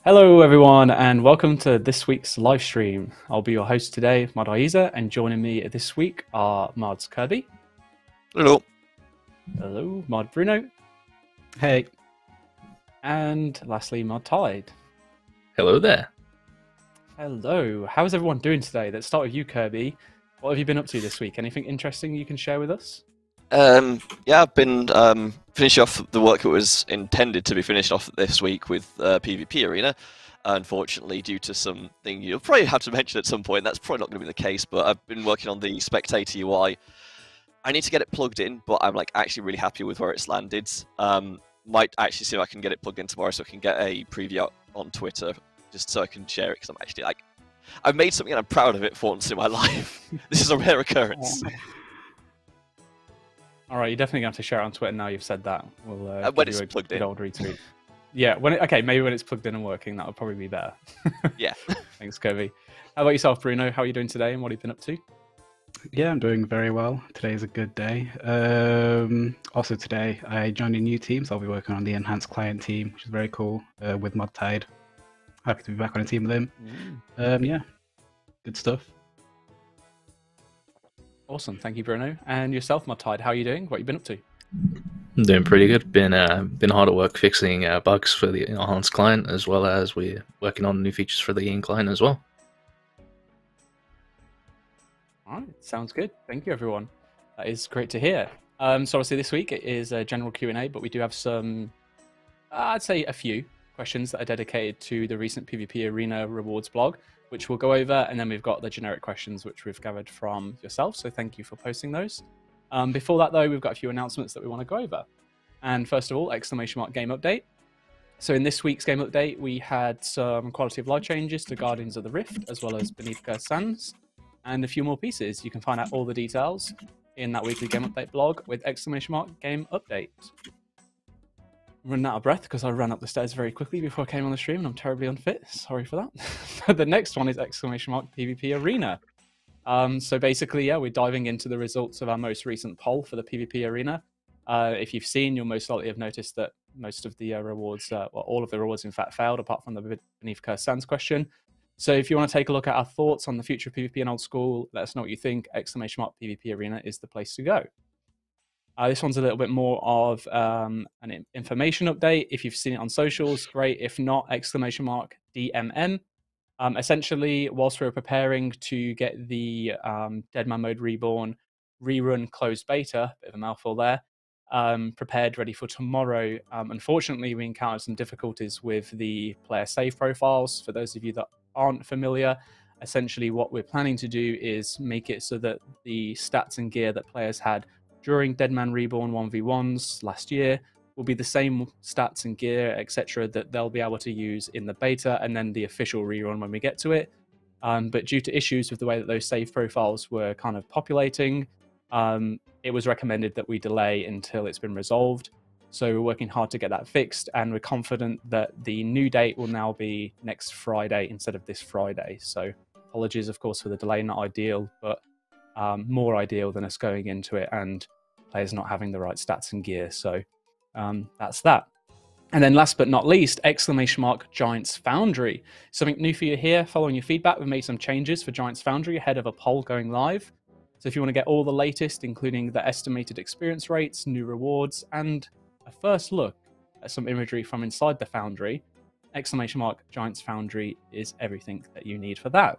Hello everyone and welcome to this week's live stream. I'll be your host today, Mod Ayiza, and joining me this week are Mods Kirby. Hello. Hello, Mod Bruno. Hey. And lastly, Mod Tide. Hello there. Hello. How's everyone doing today? Let's start with you, Kirby. What have you been up to this week? Anything interesting you can share with us? Yeah, I've been finishing off the work that was intended to be finished off this week with PvP Arena. Unfortunately, due to something you'll probably have to mention at some point, that's probably not going to be the case, but I've been working on the spectator UI. I need to get it plugged in, but I'm actually really happy with where it's landed. Might actually see if I can get it plugged in tomorrow so I can get a preview out on Twitter, just so I can share it, because I'm actually I've made something and I'm proud of it for once in my life. This is a rare occurrence. All right, you're definitely going to have to share it on Twitter now you've said that. We'll when it's plugged in. Old retweet. Yeah, maybe when it's plugged in and working, that would probably be better. Yeah. Thanks, Kirby. How about yourself, Bruno? How are you doing today and what have you been up to? Yeah, I'm doing very well. Today is a good day. Also today, I joined a new team, so I'll be working on the enhanced client team, which is very cool, with Mod Tide. Happy to be back on a team with him. Yeah, good stuff. Awesome, thank you, Bruno. And yourself, Mod Tide, how are you doing? What have you been up to? I'm doing pretty good. Been hard at work fixing bugs for the enhanced client, as well as we're working on new features for the in client as well. All right, sounds good. Thank you, everyone. That is great to hear. So obviously this week it is a general Q&A, but we do have some, I'd say a few questions that are dedicated to the recent PvP Arena rewards blog, which we'll go over, and then we've got the generic questions which we've gathered from yourself, so thank you for posting those. Before that though, we've got a few announcements that we want to go over. And first of all, !game update. So in this week's game update, we had some quality of life changes to Guardians of the Rift, as well as Beneath Cursed Sands, and a few more pieces. You can find out all the details in that weekly game update blog with !game update. I'm running out of breath because I ran up the stairs very quickly before I came on the stream and I'm terribly unfit. Sorry for that. The next one is !PvP Arena. So basically, yeah, we're diving into the results of our most recent poll for the PvP Arena. If you've seen, you'll most likely have noticed that most of the rewards, well, all of the rewards in fact failed, apart from the Beneath Cursed Sands question. So if you want to take a look at our thoughts on the future of PvP and old school, let us know what you think. !PvP Arena is the place to go. This one's a little bit more of an information update. If you've seen it on socials, great. If not, !DMM. Essentially, whilst we were preparing to get the Deadman Mode Reborn rerun closed beta, bit of a mouthful there, prepared, ready for tomorrow. Unfortunately, we encountered some difficulties with the player save profiles. For those of you that aren't familiar, essentially what we're planning to do is make it so that the stats and gear that players had during Deadman Reborn 1v1s last year will be the same stats and gear, etc., that they'll be able to use in the beta and then the official rerun when we get to it. But due to issues with the way that those save profiles were kind of populating, it was recommended that we delay until it's been resolved. So we're working hard to get that fixed, and we're confident that the new date will now be next Friday instead of this Friday. So apologies, of course, for the delay. Not ideal, but more ideal than us going into it and players not having the right stats and gear. So that's that. And then last but not least, Giants Foundry. Something new for you here. Following your feedback, we've made some changes for Giants Foundry ahead of a poll going live. So if you want to get all the latest, including the estimated experience rates, new rewards, and a first look at some imagery from inside the Foundry, Giants Foundry is everything that you need for that.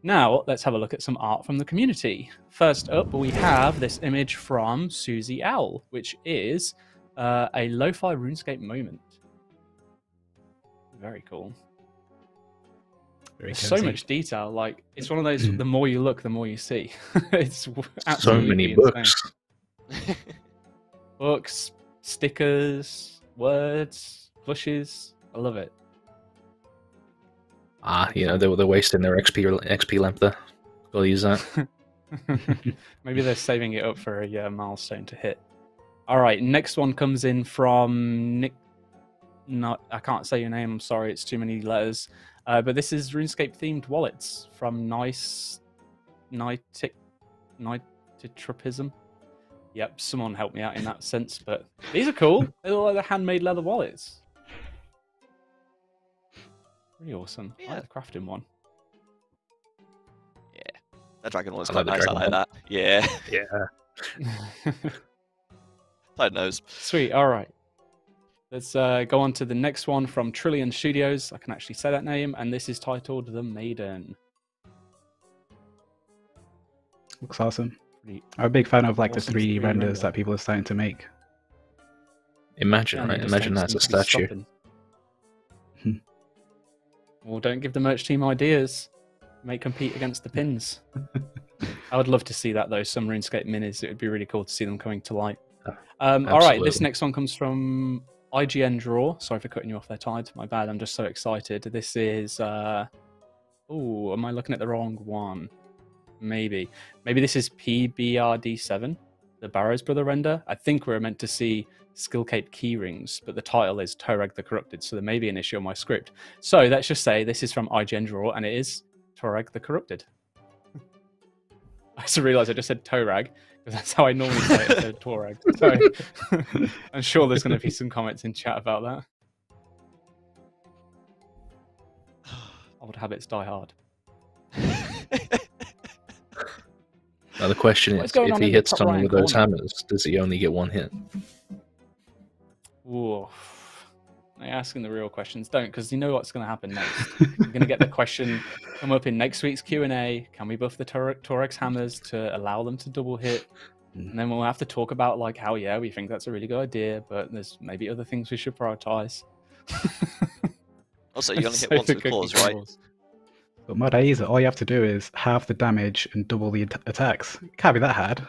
Now, let's have a look at some art from the community. First up, we have this image from Susie Owl, which is a lo-fi RuneScape moment. Very cool. There's so much detail. Like, it's one of those, the more you look, the more you see. It's so many books. Books, stickers, words, plushes. I love it. They're wasting their XP lamp there. Gotta use that. Maybe they're saving it up for a milestone to hit. All right, next one comes in from Nick. No, I can't say your name. I'm sorry, it's too many letters. But this is RuneScape themed wallets from Nitropism. Yep, someone help me out in that sense. But these are cool. They look like the handmade leather wallets. Really awesome. I Yeah. like the crafting one. Yeah. That dragon one is I quite like the nice. I dragon like that. Yeah. Yeah. Tide knows. Sweet. All right. Let's go on to the next one from Trillion Studios. I can actually say that name, and this is titled The Maiden. Looks awesome. Pretty I'm a big fan of like the awesome 3D 3D renders render. that people are starting to make. Imagine, and they right? just Imagine don't that's a seem to be statue. stopping. Well, don't give the merch team ideas. May compete against the pins. I would love to see that though. Some RuneScape minis. It would be really cool to see them coming to light. All right, this Absolutely. next one comes from IGN Draw. Sorry for cutting you off there, Tide. My bad. I'm just so excited. This is. Oh, am I looking at the wrong one? Maybe this is PBRD7, the Barrows Brother render. I think we're meant to see Skillcape keyrings, but the title is Torag the Corrupted, so there may be an issue on my script. So let's just say this is from IGN Draw, and it is Torag the Corrupted. I just realised I just said Torag, because that's how I normally say it, so Torag. So I'm sure there's going to be some comments in chat about that. Old habits die hard. Now the question What is, is going if on he in the hits top someone right-hand with those corner? hammers, does he only get one hit? Ooh. You're asking the real questions. Don't, because you know what's going to happen next. You're going to get the question come up in next week's Q&A. Can we buff the Torex hammers to allow them to double hit? And then we'll have to talk about like how, yeah, we think that's a really good idea, but there's maybe other things we should prioritize. Also, you only hit So once the with claws, cookie right? crumbles. But Mod Ayiza, all you have to do is halve the damage and double the attacks. It can't be that hard.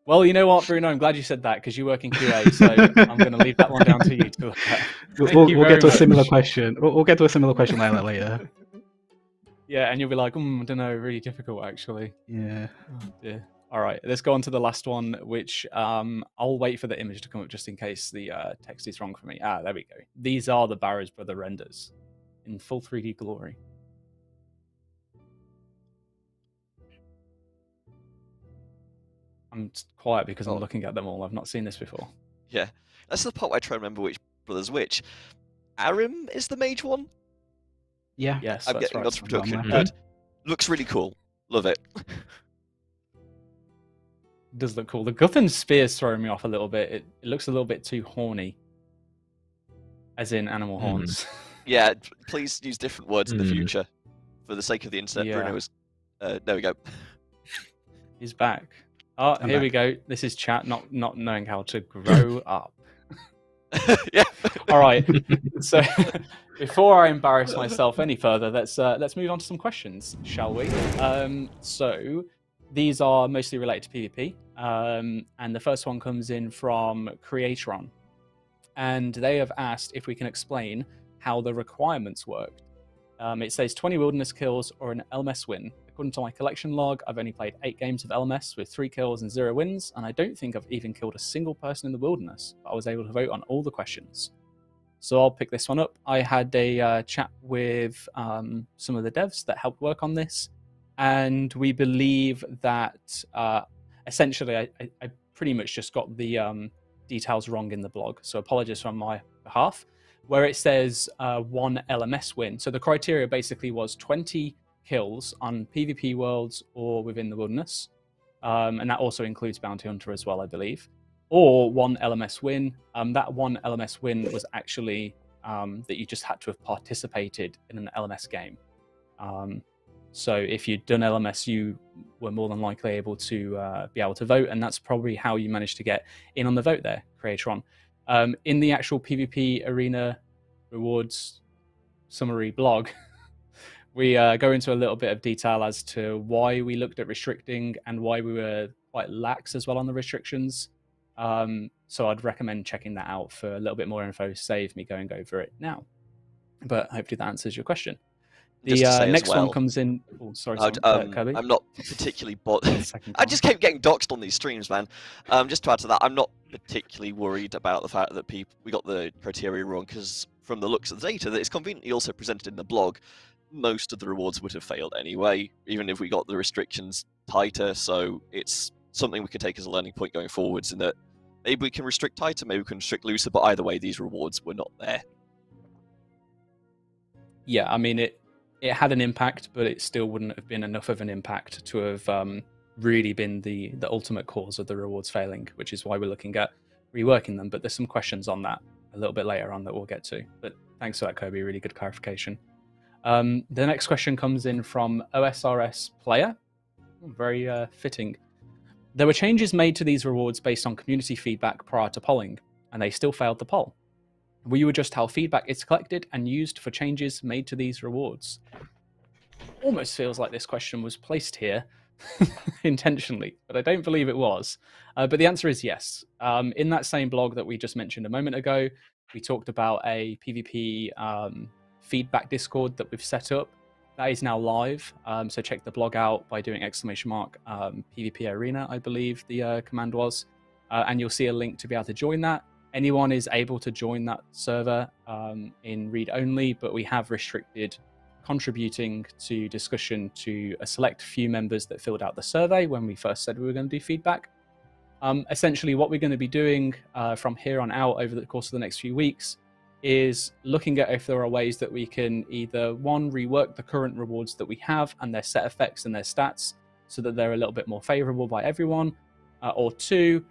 Well, you know what, Bruno? I'm glad you said that because you work in QA, so I'm going to leave that one down to you to look at. We'll get to a very similar much. question. We'll get to a similar question like that later. Yeah, and you'll be like, I don't know, really difficult actually. Yeah. Oh, dear. All right, let's go on to the last one, which I'll wait for the image to come up just in case the text is wrong for me. Ah, there we go. These are the Barrows Brother renders in full 3D glory. I'm quiet because I'm looking at them all. I've not seen this before. Yeah. That's the part where I try to remember which brother's which. Arim is the mage one? Yeah. Yes, I'm that's getting right. lots of production. Mhm. Good. Looks really cool. Love it. Does look cool. The Guthern Spear's throwing me off a little bit. It looks a little bit too horny. As in animal horns. Yeah, please use different words in the future. For the sake of the internet, Yeah. Bruno is... there we go. He's back. Oh, I'm here back. we go. This is chat not knowing how to grow up. Yeah. All right. So before I embarrass myself any further, let's move on to some questions, shall we? So these are mostly related to PvP, and the first one comes in from Creatron, and they have asked if we can explain how the requirements work. It says 20 wilderness kills or an LMS win. According to my collection log, I've only played 8 games of LMS with 3 kills and 0 wins, and I don't think I've even killed a single person in the wilderness, but I was able to vote on all the questions. So I'll pick this one up. I had a chat with some of the devs that helped work on this, and we believe that essentially I pretty much just got the details wrong in the blog, so apologies on my behalf, where it says 1 LMS win. So the criteria basically was 20 kills on PvP worlds or within the wilderness, and that also includes Bounty Hunter as well, I believe, or 1 LMS win. That 1 LMS win was actually that you just had to have participated in an LMS game. So if you'd done LMS, you were more than likely able to be able to vote, and that's probably how you managed to get in on the vote there, Creatron. In the actual PvP arena rewards summary blog, we go into a little bit of detail as to why we looked at restricting and why we were quite lax as well on the restrictions. So I'd recommend checking that out for a little bit more info, save me going over it now. But hopefully that answers your question. The Just to say as next well, one comes in... Oh, sorry, Kirby. I'm not particularly I just keep getting doxed on these streams, man. Just to add to that, I'm not particularly worried about the fact that we got the criteria wrong, because from the looks of the data that is conveniently also presented in the blog, most of the rewards would have failed anyway, even if we got the restrictions tighter. So it's something we could take as a learning point going forwards, in that maybe we can restrict tighter, maybe we can restrict looser, but either way, these rewards were not there. Yeah, I mean, it had an impact, but it still wouldn't have been enough of an impact to have really been the ultimate cause of the rewards failing, which is why we're looking at reworking them. But there's some questions on that a little bit later on that we'll get to. But thanks for that, Kirby. Really good clarification. The next question comes in from OSRS player. Very fitting. There were changes made to these rewards based on community feedback prior to polling, and they still failed the poll. Will you adjust how feedback is collected and used for changes made to these rewards? Almost feels like this question was placed here intentionally, but I don't believe it was. But the answer is yes. In that same blog that we just mentioned a moment ago, we talked about a PvP feedback Discord that we've set up. That is now live, so check the blog out by doing ! PvP Arena, I believe the command was, and you'll see a link to be able to join that. Anyone is able to join that server in read-only, but we have restricted contributing to discussion to a select few members that filled out the survey when we first said we were going to do feedback. Essentially, what we're going to be doing from here on out over the course of the next few weeks is looking at if there are ways that we can either, one, rework the current rewards that we have and their set effects and their stats so that they're a little bit more favorable by everyone, or two,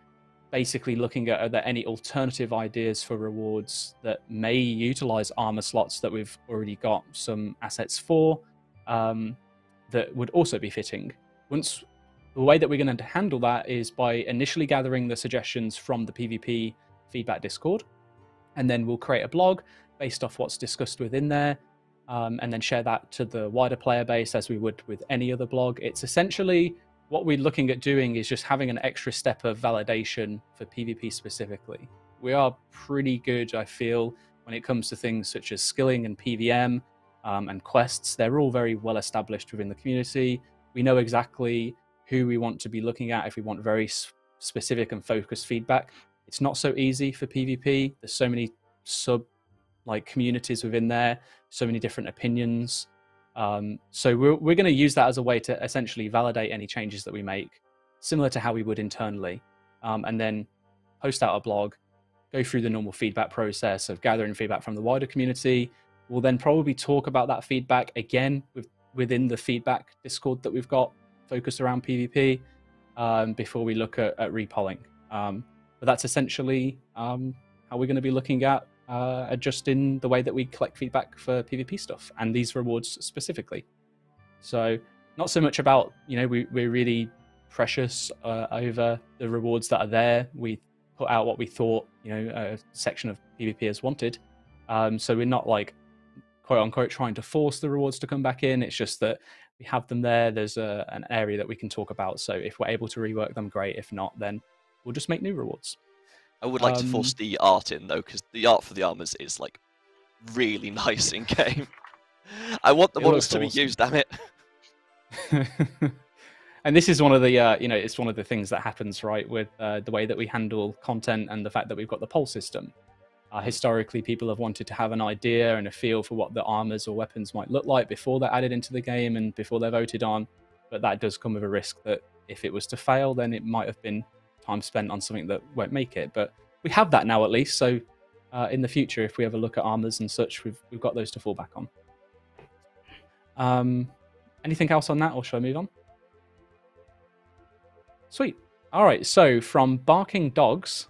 basically looking at are there any alternative ideas for rewards that may utilize armor slots that we've already got some assets for, that would also be fitting. The way that we're going to handle that is by initially gathering the suggestions from the PvP feedback Discord, and then we'll create a blog based off what's discussed within there, and then share that to the wider player base as we would with any other blog. It's essentially what we're looking at doing is just having an extra step of validation for PvP specifically. We are pretty good, I feel, when it comes to things such as skilling and PVM and quests. They're all very well established within the community. We know exactly who we want to be looking at if we want very specific and focused feedback. It's not so easy for PvP. There's so many communities within there, so many different opinions. So we're going to use that as a way to essentially validate any changes that we make, similar to how we would internally, and then post out a blog, go through the normal feedback process of gathering feedback from the wider community. We'll then probably talk about that feedback again within the feedback Discord that we've got focused around PvP before we look at repolling. But that's essentially how we're going to be looking at adjusting the way that we collect feedback for PvP stuff and these rewards specifically. So not so much about, we're really precious over the rewards that are there. We put out what we thought, a section of PvPers wanted. So we're not quote unquote trying to force the rewards to come back in. It's just that we have them there. There's an area that we can talk about. So if we're able to rework them, great. If not, then we'll just make new rewards. I would like to force the art in, though, because the art for the armors is, really nice in-game. I want the models to be used, damn it. And this is one of the, it's one of the things that happens, right, with the way that we handle content and the fact that we've got the poll system. Historically, people have wanted to have an idea and a feel for what the armors or weapons might look like before they're added into the game and before they're voted on. But that does come with a risk that if it was to fail, then it might have been time spent on something that won't make it. But we have that now, at least. So in the future, if we ever look at armors and such, we've got those to fall back on. Anything else on that, or shall I move on? Sweet. All right. So from Barking Dogs,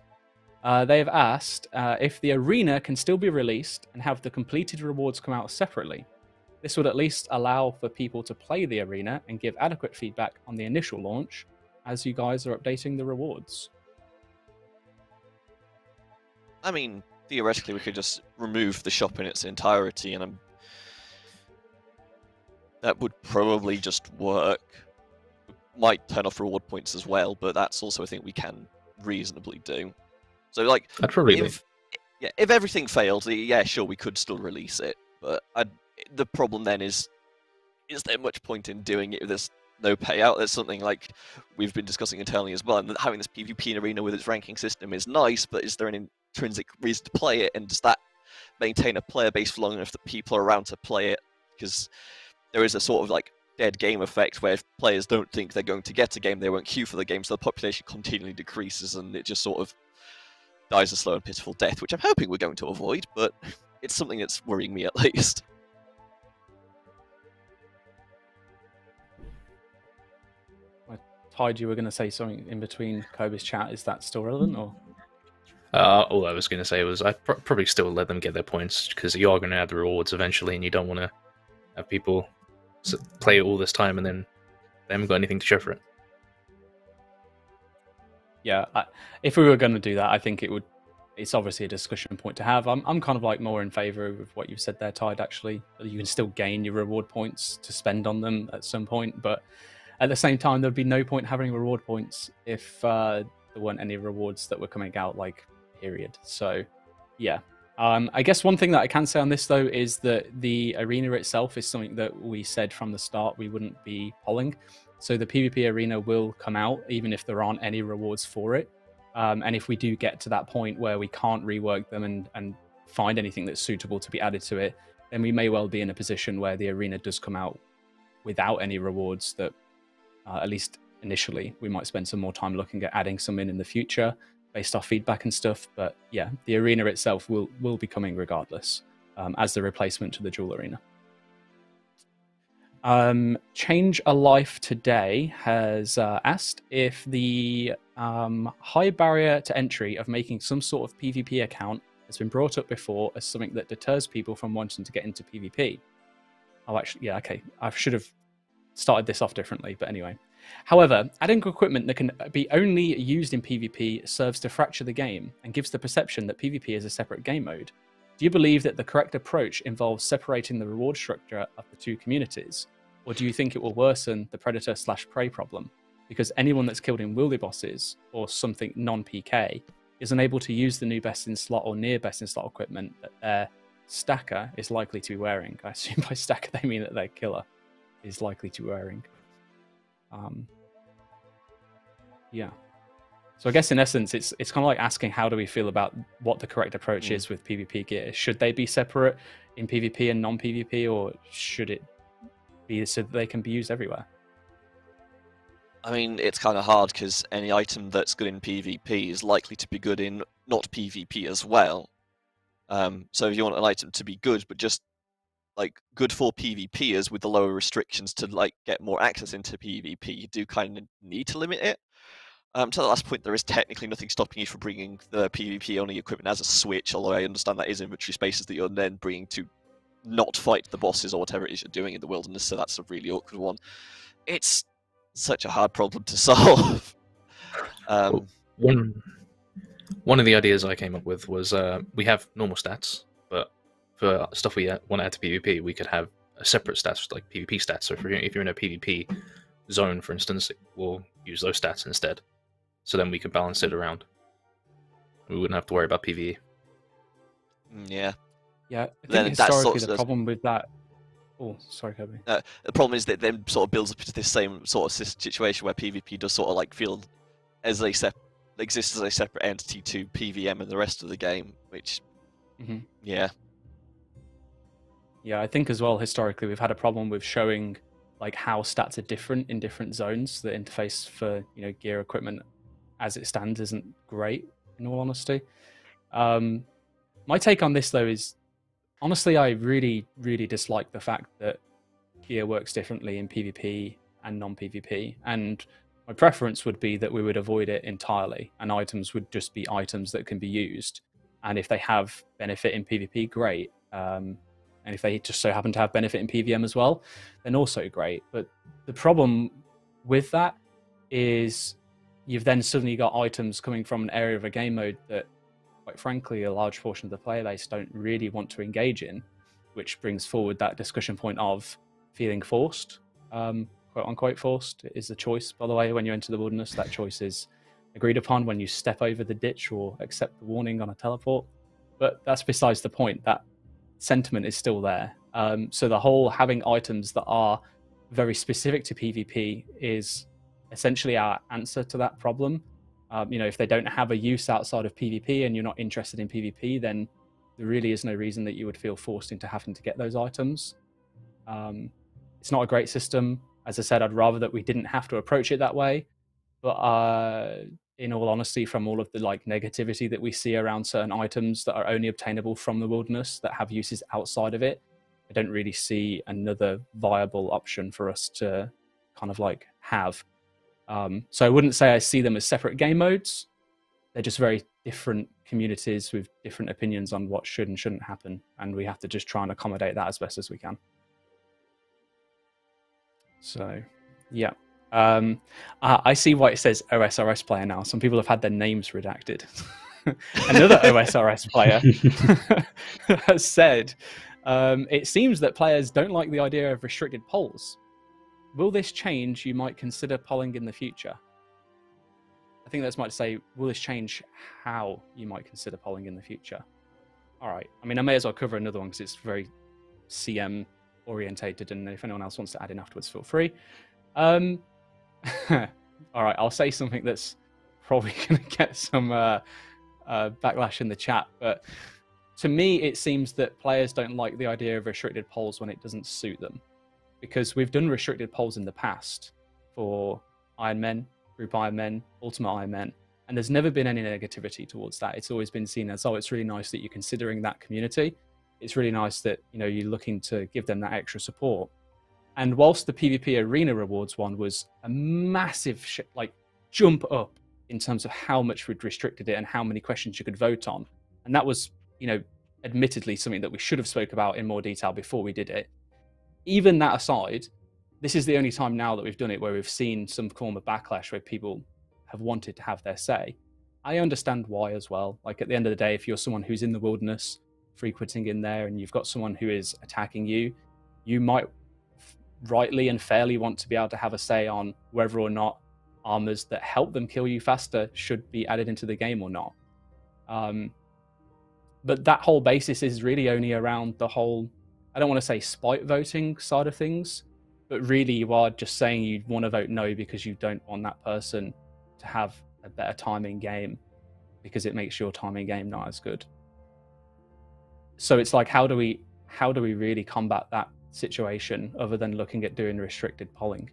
they have asked if the arena can still be released and have the completed rewards come out separately. This would at least allow for people to play the arena and give adequate feedback on the initial launch as you guys are updating the rewards. I mean, theoretically, we could just remove the shop in its entirety, and that would probably just work. Might turn off reward points as well, but that's also a thing we can reasonably do. So, I'd probably if everything failed, yeah, sure, we could still release it. But the problem then is there much point in doing it if there's no payout? There's something we've been discussing internally as well, and having this PvP arena with its ranking system is nice, but is there an intrinsic reason to play it, and does that maintain a player base for long enough that people are around to play it? Because there is a sort of dead game effect where if players don't think they're going to get a game, they won't queue for the game, so the population continually decreases, and it just sort of dies a slow and pitiful death, which I'm hoping we're going to avoid, but it's something that's worrying me at least. Tide, you were going to say something in between Kobe's chat. Is that still relevant, or? All I was going to say was I'd probably still let them get their points, because you are going to have the rewards eventually, and you don't want to have people play it all this time and then they haven't got anything to show for it. Yeah, if we were going to do that, I think it's obviously a discussion point to have. I'm kind of like more in favour of what you've said there, Tide, actually. You can still gain your reward points to spend on them at some point, but at the same time, there'd be no point having reward points if there weren't any rewards that were coming out, like, period. So, yeah. I guess one thing that I can say on this, though, is that the arena itself is something that we said from the start we wouldn't be polling. So the PvP arena will come out, even if there aren't any rewards for it. And if we do get to that point where we can't rework them and find anything that's suitable to be added to it, then we may well be in a position where the arena does come out without any rewards that, at least initially, we might spend some more time looking at adding some in the future based off feedback and stuff. But yeah, the arena itself will be coming regardless, as the replacement to the dual arena. Change a Life Today has asked if the high barrier to entry of making some sort of PvP account has been brought up before as something that deters people from wanting to get into PvP. Oh, actually, yeah, okay. I should have started this off differently, but anyway. However, adding equipment that can be only used in PvP serves to fracture the game and gives the perception that PvP is a separate game mode. Do you believe that the correct approach involves separating the reward structure of the two communities? Or do you think it will worsen the predator/prey problem? Because anyone that's killed in wildy bosses or something non-PK is unable to use the new best in slot or near best in slot equipment that their stacker is likely to be wearing. I assume by stacker they mean that their killer is likely to be wearing. Yeah. So I guess in essence, it's kind of like asking how do we feel about what the correct approach is with PvP gear. Should they be separate in PvP and non-PvP, or should it be so that they can be used everywhere? I mean, it's kind of hard because any item that's good in PvP is likely to be good in not PvP as well. So if you want an item to be good, but just like good for PvPers with the lower restrictions to like get more access into PvP, you do kind of need to limit it. To the last point, there is technically nothing stopping you from bringing the PvP only equipment as a switch, although I understand that is inventory spaces that you're then bringing to not fight the bosses or whatever it is you're doing in the wilderness, so that's a really awkward one. It's such a hard problem to solve. One of the ideas I came up with was we have normal stats, but for stuff we want to add to PvP, we could have a separate stats, like PvP stats. So if you're in a PvP zone, for instance, we'll use those stats instead. So then we could balance it around. We wouldn't have to worry about PvE. Yeah. Yeah, I think historically the problem with that... Oh, sorry, Kirby. The problem is that it then sort of builds up into this same sort of situation where PvP does sort of like feel as exists as a separate entity to PvM and the rest of the game, which, yeah. Yeah, I think as well, historically, we've had a problem with showing like how stats are different in different zones. The interface for gear equipment as it stands isn't great, in all honesty. My take on this though is, honestly, I really, really dislike the fact that gear works differently in PvP and non-PvP, and my preference would be that we would avoid it entirely, and items would just be items that can be used, and if they have benefit in PvP, great. And if they just so happen to have benefit in PvM as well, then also great. But the problem with that is you've then suddenly got items coming from an area of a game mode that, quite frankly, a large portion of the player base don't really want to engage in, which brings forward that discussion point of feeling forced, quote unquote forced. It is a choice, by the way, when you enter the wilderness. That choice is agreed upon when you step over the ditch or accept the warning on a teleport. But that's besides the point. That sentiment is still there. So the whole having items that are very specific to PvP is essentially our answer to that problem. If they don't have a use outside of PvP and you're not interested in PvP, then there really is no reason that you would feel forced into having to get those items. It's not a great system. As I said, I'd rather that we didn't have to approach it that way. But in all honesty, from all of the negativity that we see around certain items that are only obtainable from the wilderness that have uses outside of it, I don't really see another viable option for us to kind of have. So I wouldn't say I see them as separate game modes. They're just very different communities with different opinions on what should and shouldn't happen, and we have to just try and accommodate that as best as we can. So, yeah. I see why it says OSRS player now. Some people have had their names redacted. Another OSRS player has said, it seems that players don't like the idea of restricted polls. Will this change? You might consider polling in the future. I think that's might say, will this change how you might consider polling in the future? All right. I mean, I may as well cover another one because it's very CM orientated, and if anyone else wants to add in afterwards, feel free. All right, I'll say something that's probably going to get some backlash in the chat, but to me, it seems that players don't like the idea of restricted polls when it doesn't suit them, because we've done restricted polls in the past for Iron Men, Group Iron Men, Ultimate Iron Men, and there's never been any negativity towards that. It's always been seen as, oh, it's really nice that you're considering that community. It's really nice that, you know, you're looking to give them that extra support. And whilst the PvP Arena Rewards one was a massive jump up in terms of how much we'd restricted it and how many questions you could vote on, and that was, you know, admittedly something that we should have spoke about in more detail before we did it. Even that aside, this is the only time now that we've done it where we've seen some form of backlash where people have wanted to have their say. I understand why as well. Like, at the end of the day, if you're someone who's in the wilderness, frequenting in there, and you've got someone who is attacking you, you might rightly and fairly want to be able to have a say on whether or not armors that help them kill you faster should be added into the game or not. But that whole basis is really only around the whole, I don't want to say spite voting side of things, but really you are just saying you want to vote no because you don't want that person to have a better time in game because it makes your time in game not as good. So it's like, how do we really combat that situation other than looking at doing restricted polling?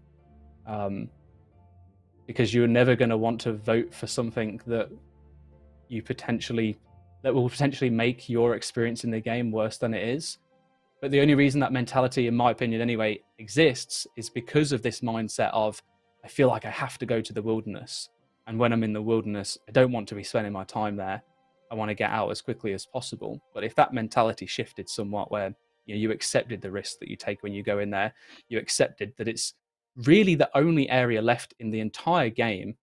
Because you're never going to want to vote for something that will potentially make your experience in the game worse than it is. But the only reason that mentality, in my opinion anyway, exists is because of this mindset of, I feel like I have to go to the wilderness. And when I'm in the wilderness, I don't want to be spending my time there. I want to get out as quickly as possible. But if that mentality shifted somewhat where, you know, you accepted the risk that you take when you go in there, you accepted that it's really the only area left in the entire game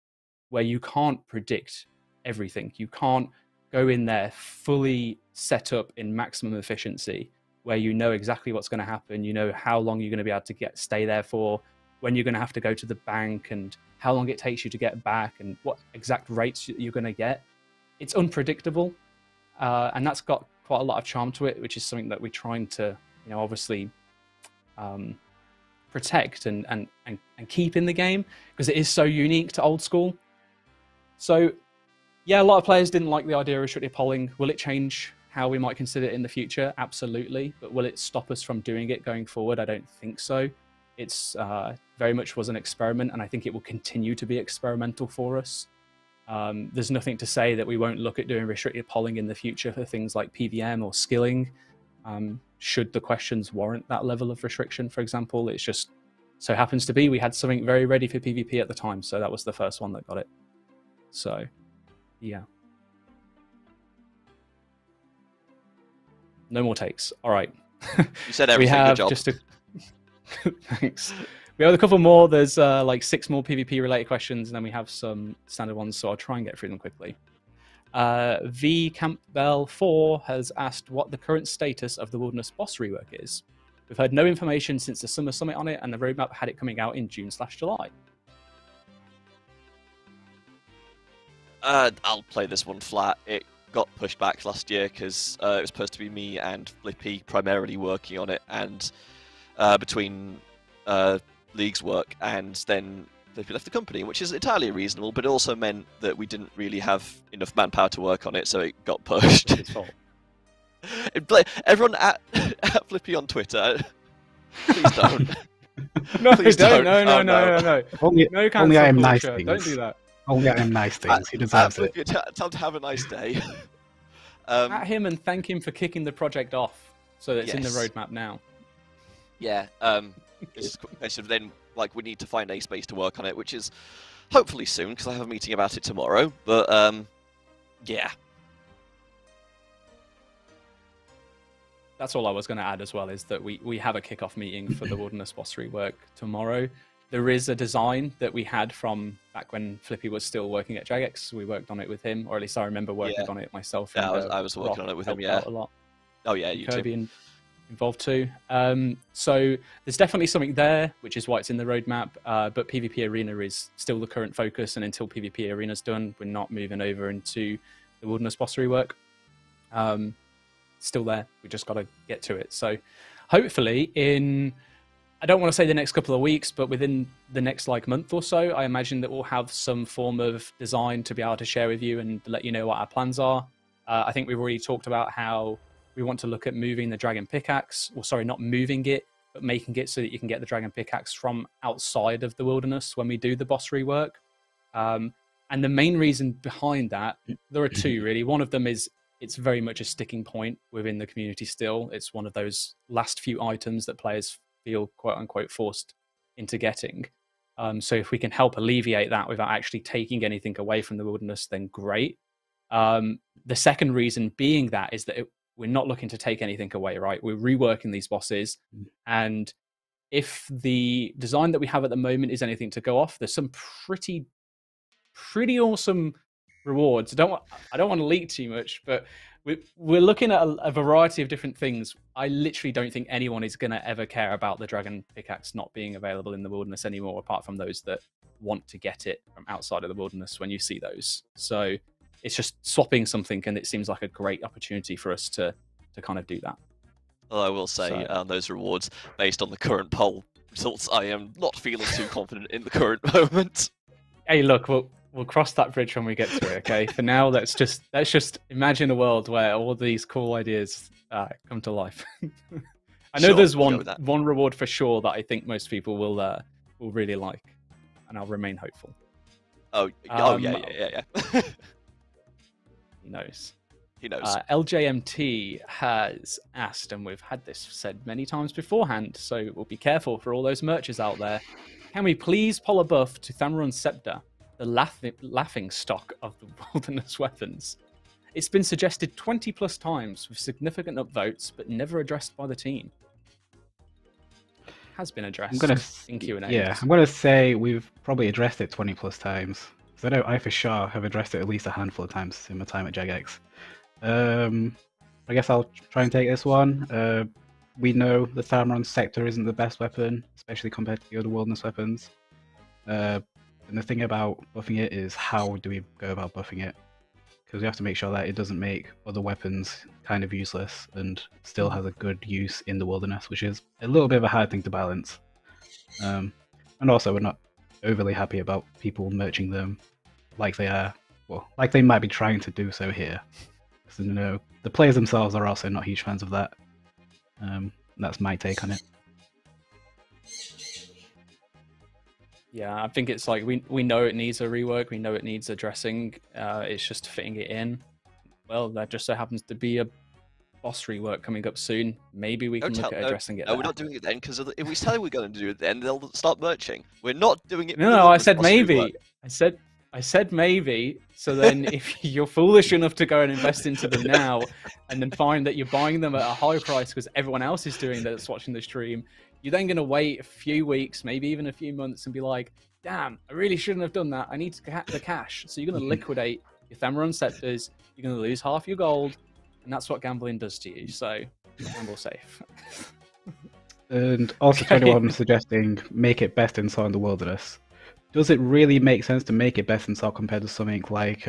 where you can't predict everything. You can't go in there fully set up in maximum efficiency, where you know exactly what's going to happen, you know how long you're going to be able to stay there for, when you're going to have to go to the bank, and how long it takes you to get back, and what exact rates you're going to get. It's unpredictable, and that's got quite a lot of charm to it, which is something that we're trying to, you know, obviously protect and keep in the game, because it is so unique to old school. So yeah, a lot of players didn't like the idea of restricted polling. Will it change how we might consider it in the future? Absolutely. But will it stop us from doing it going forward? I don't think so. It's very much was an experiment, and I think it will continue to be experimental for us. There's nothing to say that we won't look at doing restricted polling in the future for things like PVM or skilling. Should the questions warrant that level of restriction, for example. It's just so happens to be we had something very ready for PvP at the time, so that was the first one that got it. So, yeah. No more takes. All right. You said everything. Good job. Thanks. We have a couple more. There's like 6 more PvP related questions, and then we have some standard ones, so I'll try and get through them quickly. V Campbell 4 has asked what the current status of the Wilderness boss rework is. We've heard no information since the Summer Summit on it, and the roadmap had it coming out in June/July. I'll play this one flat. It got pushed back last year because it was supposed to be me and Flippy primarily working on it, and between League's work, and then Flippy left the company, which is entirely reasonable, but it also meant that we didn't really have enough manpower to work on it, so it got pushed. It's fault. Everyone at Flippy on Twitter, please don't. No, Please don't. don't. No. Only I am nice culture. things. Don't do that. Only I am nice things. He deserves it. Flippy, tell him to have a nice day. At him and thank him for kicking the project off, so that it's in the Yes. roadmap now. Yeah, it's just a quick question. Then, like, we need to find a space to work on it, which is hopefully soon, because I have a meeting about it tomorrow. But yeah. That's all I was going to add as well, is that we have a kickoff meeting for the Wilderness boss rework tomorrow. There is a design that we had from back when Flippy was still working at Jagex. We worked on it with him, or at least I remember working on it myself. Yeah, and, I was working on it with him, a lot. Oh yeah, you Kirby too. Involved too. So there's definitely something there, which is why it's in the roadmap. But PvP Arena is still the current focus, and until PvP Arena's done, we're not moving over into the Wilderness boss rework. Still there. We just got to get to it. So hopefully in, I don't want to say the next couple of weeks, but within the next like month or so, I imagine that we'll have some form of design to be able to share with you and let you know what our plans are. I think we've already talked about how we want to look at moving the dragon pickaxe, or sorry, not moving it, but making it so that you can get the dragon pickaxe from outside of the wilderness when we do the boss rework. And the main reason behind that, there are two really. One of them is it's very much a sticking point within the community still. It's one of those last few items that players feel quote unquote forced into getting. So if we can help alleviate that without actually taking anything away from the wilderness, then great. The second reason being that is that we're not looking to take anything away, right? We're reworking these bosses. And if the design that we have at the moment is anything to go off, there's some pretty awesome rewards. I don't want to leak too much, but we're looking at a variety of different things. I literally don't think anyone is going to ever care about the dragon pickaxe not being available in the wilderness anymore, apart from those that want to get it from outside of the wilderness when you see those. So it's just swapping something, and it seems like a great opportunity for us to kind of do that. Well, I will say those rewards, based on the current poll results, I am not feeling too confident in the current moment. Hey, look, we'll cross that bridge when we get to it, okay? For now, let's just imagine a world where all these cool ideas come to life. I know there's one reward for sure that I think most people will really like, and I'll remain hopeful. Yeah. He knows. He knows. LJMT has asked, and we've had this said many times beforehand, so we'll be careful for all those merchers out there. Can we please pull a buff to Thammarons Sceptre, the laughing stock of the wilderness weapons? It's been suggested 20+ times with significant upvotes, but never addressed by the team. Has been addressed in Q&A. Yeah, I'm going to say we've probably addressed it 20+ times. So I know I for sure have addressed it at least a handful of times in my time at Jagex. I guess I'll try and take this one. We know the Thammarons Sceptre isn't the best weapon, especially compared to the other wilderness weapons. And the thing about buffing it is, how do we go about buffing it? Because we have to make sure that it doesn't make other weapons kind of useless and still has a good use in the wilderness, which is a little bit of a hard thing to balance. And also, we're not overly happy about people merching them like they are, well, like they might be trying to do so here. So, you know, the players themselves are also not huge fans of that. That's my take on it. Yeah, I think it's like we know it needs a rework, we know it needs addressing. It's just fitting it in. Well, that just so happens to be a boss rework coming up soon. Maybe we can look at addressing it. No, we're not doing it then, because if we tell you we're going to do it then, they'll start merching. We're not doing it. No, I said maybe. I said maybe. So then, if you're foolish enough to go and invest into them now, and then find that you're buying them at a high price because everyone else is doing that's watching the stream, you're then going to wait a few weeks, maybe even a few months, and be like, "Damn, I really shouldn't have done that. I need the cash." So you're going to liquidate your Thammarons Scepters. You're going to lose half your gold, and that's what gambling does to you. So gamble safe. And also, to anyone suggesting make it best in Soul in the Wilderness, does it really make sense to make it best in Soul compared to something like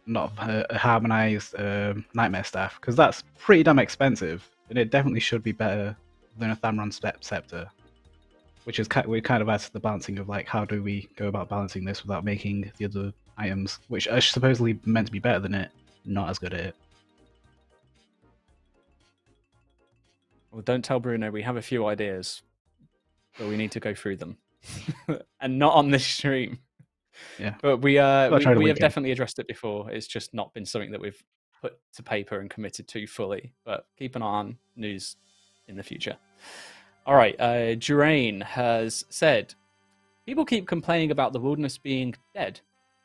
not a harmonized Nightmare Staff? Because that's pretty damn expensive, and it definitely should be better than a Thammarons Sceptre. Which is we kind of adds to the balancing of like, how do we go about balancing this without making the other items, which are supposedly meant to be better than it, not as good at it. Well, don't tell Bruno. We have a few ideas, but we need to go through them, and not on this stream. Yeah, but we have definitely addressed it before. It's just not been something that we've put to paper and committed to fully. But keep an eye on news in the future. All right, Durain has said, People keep complaining about the wilderness being dead.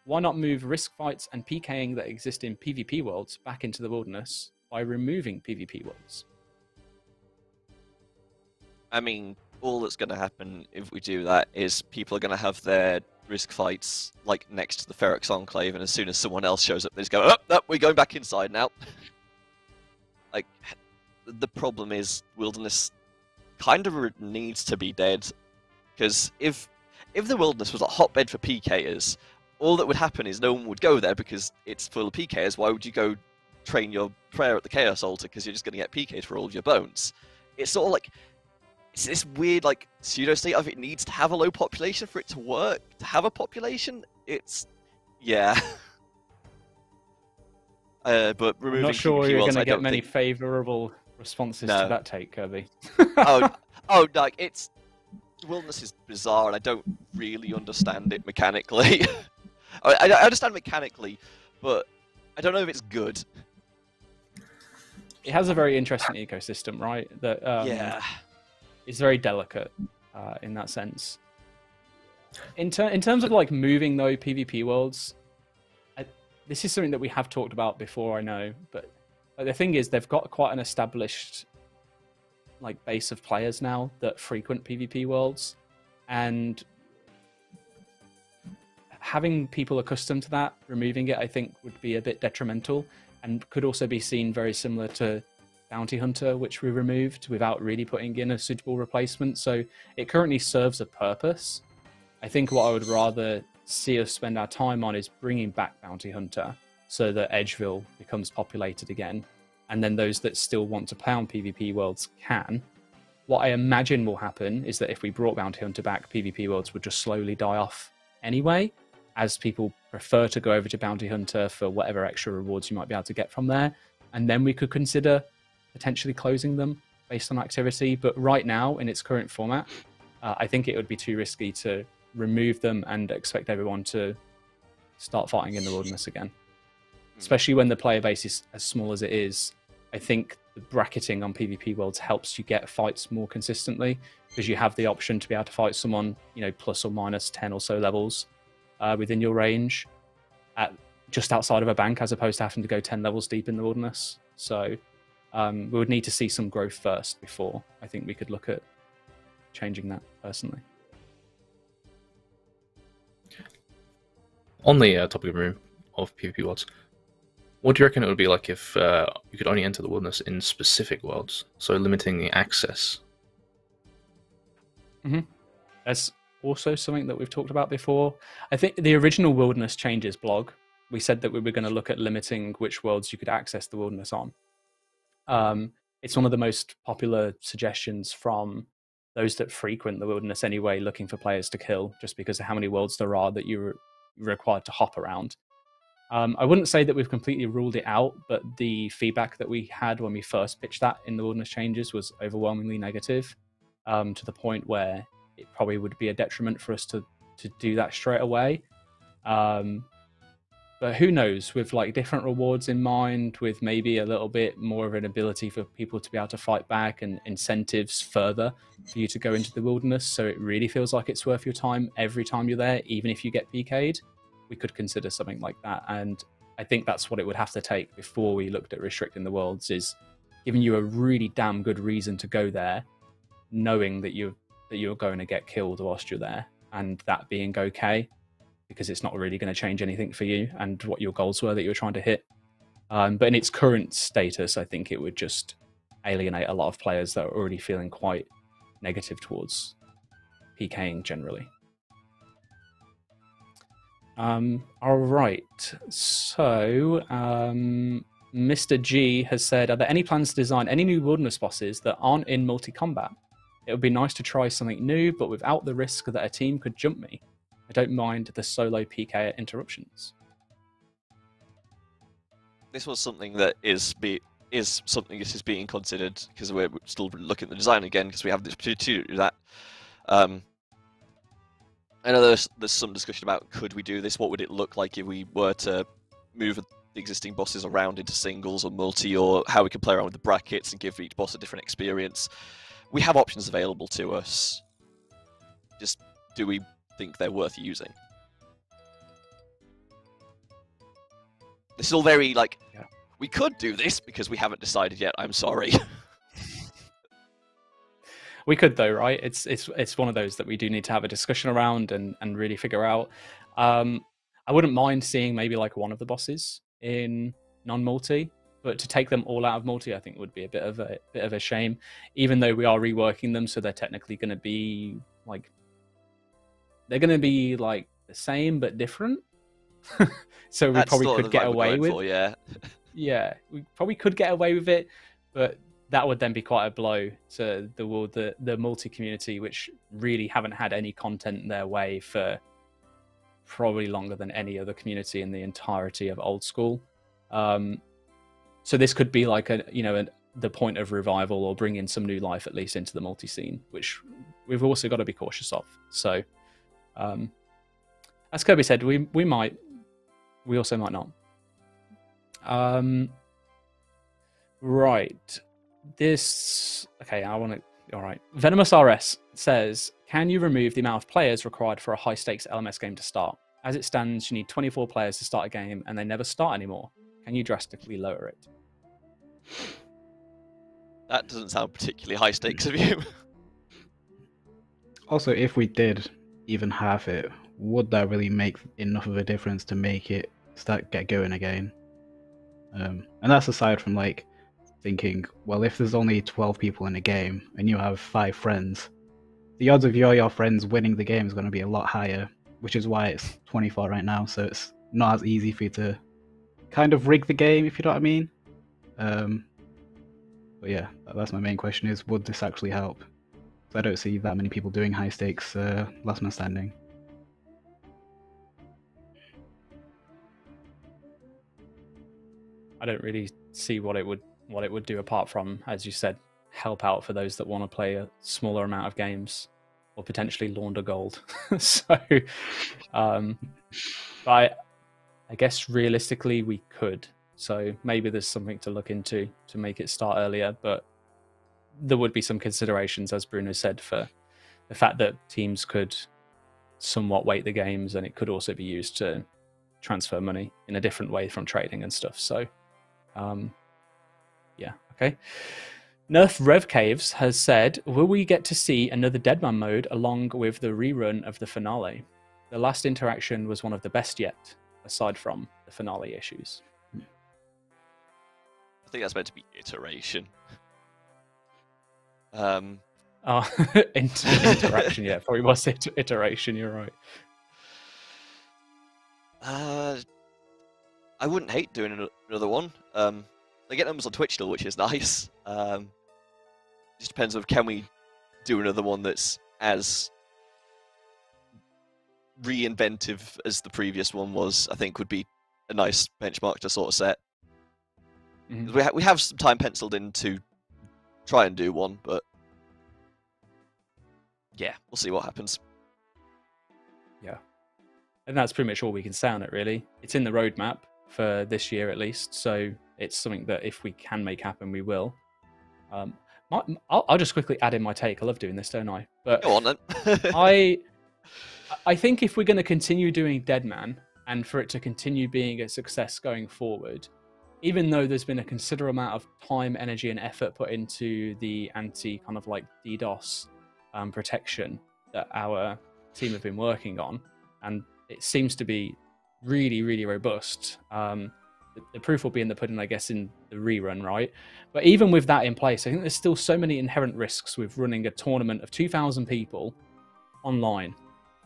Why not move risk fights and PKing that exist in PvP worlds back into the wilderness by removing PvP worlds? I mean, all that's going to happen if we do that is people are going to have their risk fights like next to the Ferox Enclave, and as soon as someone else shows up, they just go, "Oh, no, we're going back inside now." Like, the problem is wilderness kind of needs to be dead, because if the wilderness was a hotbed for PKers, all that would happen is no one would go there because it's full of PKers. Why would you go train your prayer at the Chaos Altar? Because you're just going to get PK'd for all of your bones. It's sort of like, it's this weird like pseudo state of it needs to have a low population for it to work. To have a population, it's yeah. But removing I'm not sure PvP you're worlds, going to I get don't many think... favourable responses to that take, Kirby. oh, like it's wilderness is bizarre, and I don't really understand it mechanically. I understand mechanically, but I don't know if it's good. It has a very interesting ecosystem, right? That yeah, it's very delicate in that sense. In terms of like moving though PvP worlds, this is something that we have talked about before, I know, but the thing is they've got quite an established like base of players now that frequent PvP worlds, and having people accustomed to that, removing it, I think would be a bit detrimental, and could also be seen very similar to Bounty Hunter, which we removed without really putting in a suitable replacement. So it currently serves a purpose. I think what I would rather see us spend our time on is bringing back Bounty Hunter so that Edgeville becomes populated again, and then those that still want to play on PvP worlds can. What I imagine will happen is that if we brought Bounty Hunter back, PvP worlds would just slowly die off anyway, as people prefer to go over to Bounty Hunter for whatever extra rewards you might be able to get from there, and then we could consider potentially closing them based on activity. But right now, in its current format, I think it would be too risky to remove them and expect everyone to start fighting in the wilderness again. Especially when the player base is as small as it is. I think the bracketing on PvP worlds helps you get fights more consistently, because you have the option to be able to fight someone, you know, plus or minus 10 or so levels within your range at just outside of a bank, as opposed to having to go 10 levels deep in the wilderness. So we would need to see some growth first before I think we could look at changing that personally. On the topic of PvP worlds, what do you reckon it would be like if you could only enter the wilderness in specific worlds, so limiting the access? That's also something that we've talked about before. I think the original Wilderness Changes blog, we said that we were going to look at limiting which worlds you could access the wilderness on. It's one of the most popular suggestions from those that frequent the wilderness anyway, looking for players to kill, just because of how many worlds there are that you're required to hop around. I wouldn't say that we've completely ruled it out, but the feedback that we had when we first pitched that in the Wilderness Changes was overwhelmingly negative, to the point where it probably would be a detriment for us to do that straight away. But who knows, with like different rewards in mind, with maybe a little bit more of an ability for people to be able to fight back and incentives further for you to go into the wilderness, so it really feels like it's worth your time every time you're there, even if you get PK'd, we could consider something like that. And I think that's what it would have to take before we looked at restricting the worlds, is giving you a really damn good reason to go there, knowing that you're going to get killed whilst you're there, and that being okay, because it's not really going to change anything for you and what your goals were that you were trying to hit. But in its current status, I think it would just alienate a lot of players that are already feeling quite negative towards PKing generally. All right, so Mr. G has said, are there any plans to design any new wilderness bosses that aren't in multi-combat? It would be nice to try something new, but without the risk that a team could jump me. I don't mind the solo PK interruptions. This was something that is something that is being considered, because we're still looking at the design again, because we have this to do that. I know there's some discussion about, could we do this? What would it look like if we were to move the existing bosses around into singles or multi, or how we could play around with the brackets and give each boss a different experience. We have options available to us. Just, do we think they're worth using. This is all very, like, Yeah. we could do this because we haven't decided yet, I'm sorry. We could though, right? It's one of those that we do need to have a discussion around and really figure out. I wouldn't mind seeing maybe like one of the bosses in non-multi, but to take them all out of multi, I think would be a bit of a shame. Even though we are reworking them, so they're technically going to be like the same but different. So we That's probably sort of could the get vibe we're away going with. for, yeah. Yeah, we probably could get away with it, but that would then be quite a blow to the multi community, which really haven't had any content their way for probably longer than any other community in the entirety of old school. So this could be like the point of revival, or bring in some new life at least into the multi scene, which we've also got to be cautious of. So as Kirby said, we also might not. Right. All right. Venomous RS says, can you remove the amount of players required for a high-stakes LMS game to start? As it stands, you need 24 players to start a game, and they never start anymore. Can you drastically lower it? That doesn't sound particularly high stakes of you. Also, if we did even half it, would that really make enough of a difference to make it get going again? And that's aside from like thinking, well, if there's only 12 people in a game and you have 5 friends, the odds of your friends winning the game is going to be a lot higher, which is why it's 24 right now. So it's not as easy for you to kind of rig the game, if you know what I mean. But yeah, that's my main question: is would this actually help? So I don't see that many people doing high stakes last man standing. I don't really see what it would do apart from, as you said, help out for those that want to play a smaller amount of games or potentially launder gold. So, I guess realistically we could. So maybe there's something to look into to make it start earlier, but there would be some considerations, as Bruno said, for the fact that teams could somewhat wait the games, and it could also be used to transfer money in a different way from trading and stuff. So, yeah, okay. Nerf Rev Caves has said, will we get to see another Deadman mode along with the rerun of the finale? The last interaction was one of the best yet, aside from the finale issues. I think that's meant to be iteration. Interaction, yeah, probably was iteration, you're right. I wouldn't hate doing another one. They get numbers on Twitch still, which is nice. Just depends on can we do another one that's as reinventive as the previous one was. I think would be a nice benchmark to sort of set. Mm-hmm. We have some time penciled in to try and do one, but yeah, we'll see what happens. Yeah, and that's pretty much all we can say on it, really. It's in the roadmap for this year at least, so it's something that if we can make happen, we will. I'll just quickly add in my take. I love doing this, don't I? But go on then. I think if we're going to continue doing Deadman and for it to continue being a success going forward, even though there's been a considerable amount of time, energy, and effort put into the anti kind of like DDoS protection that our team have been working on, and it seems to be really, really robust. The proof will be in the pudding, I guess, in the rerun, right? But even with that in place, I think there's still so many inherent risks with running a tournament of 2,000 people online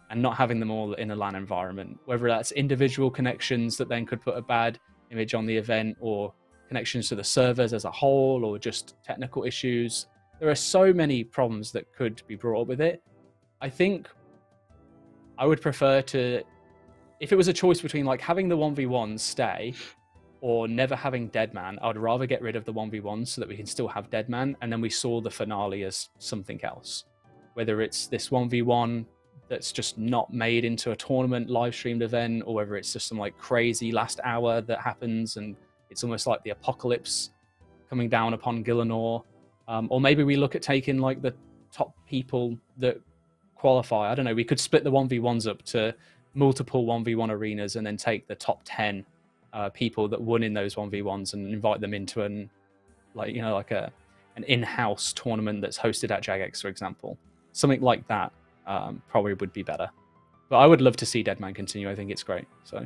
and not having them all in a LAN environment, whether that's individual connections that then could put a bad image on the event, or connections to the servers as a whole, or just technical issues. There are so many problems that could be brought up with it. I think I would prefer to, if it was a choice between like having the 1v1s stay or never having Deadman, I would rather get rid of the 1v1s so that we can still have Deadman, and then we saw the finale as something else. Whether it's this 1v1 that's just not made into a tournament live streamed event, or whether it's just some like crazy last hour that happens and it's almost like the apocalypse coming down upon Gillinor. Or maybe we look at taking like the top people that qualify. I don't know. We could split the 1v1s up to multiple 1v1 arenas and then take the top 10 people that won in those 1v1s and invite them into an in-house tournament that's hosted at Jagex, for example. Something like that probably would be better. But I would love to see Deadman continue. I think it's great. So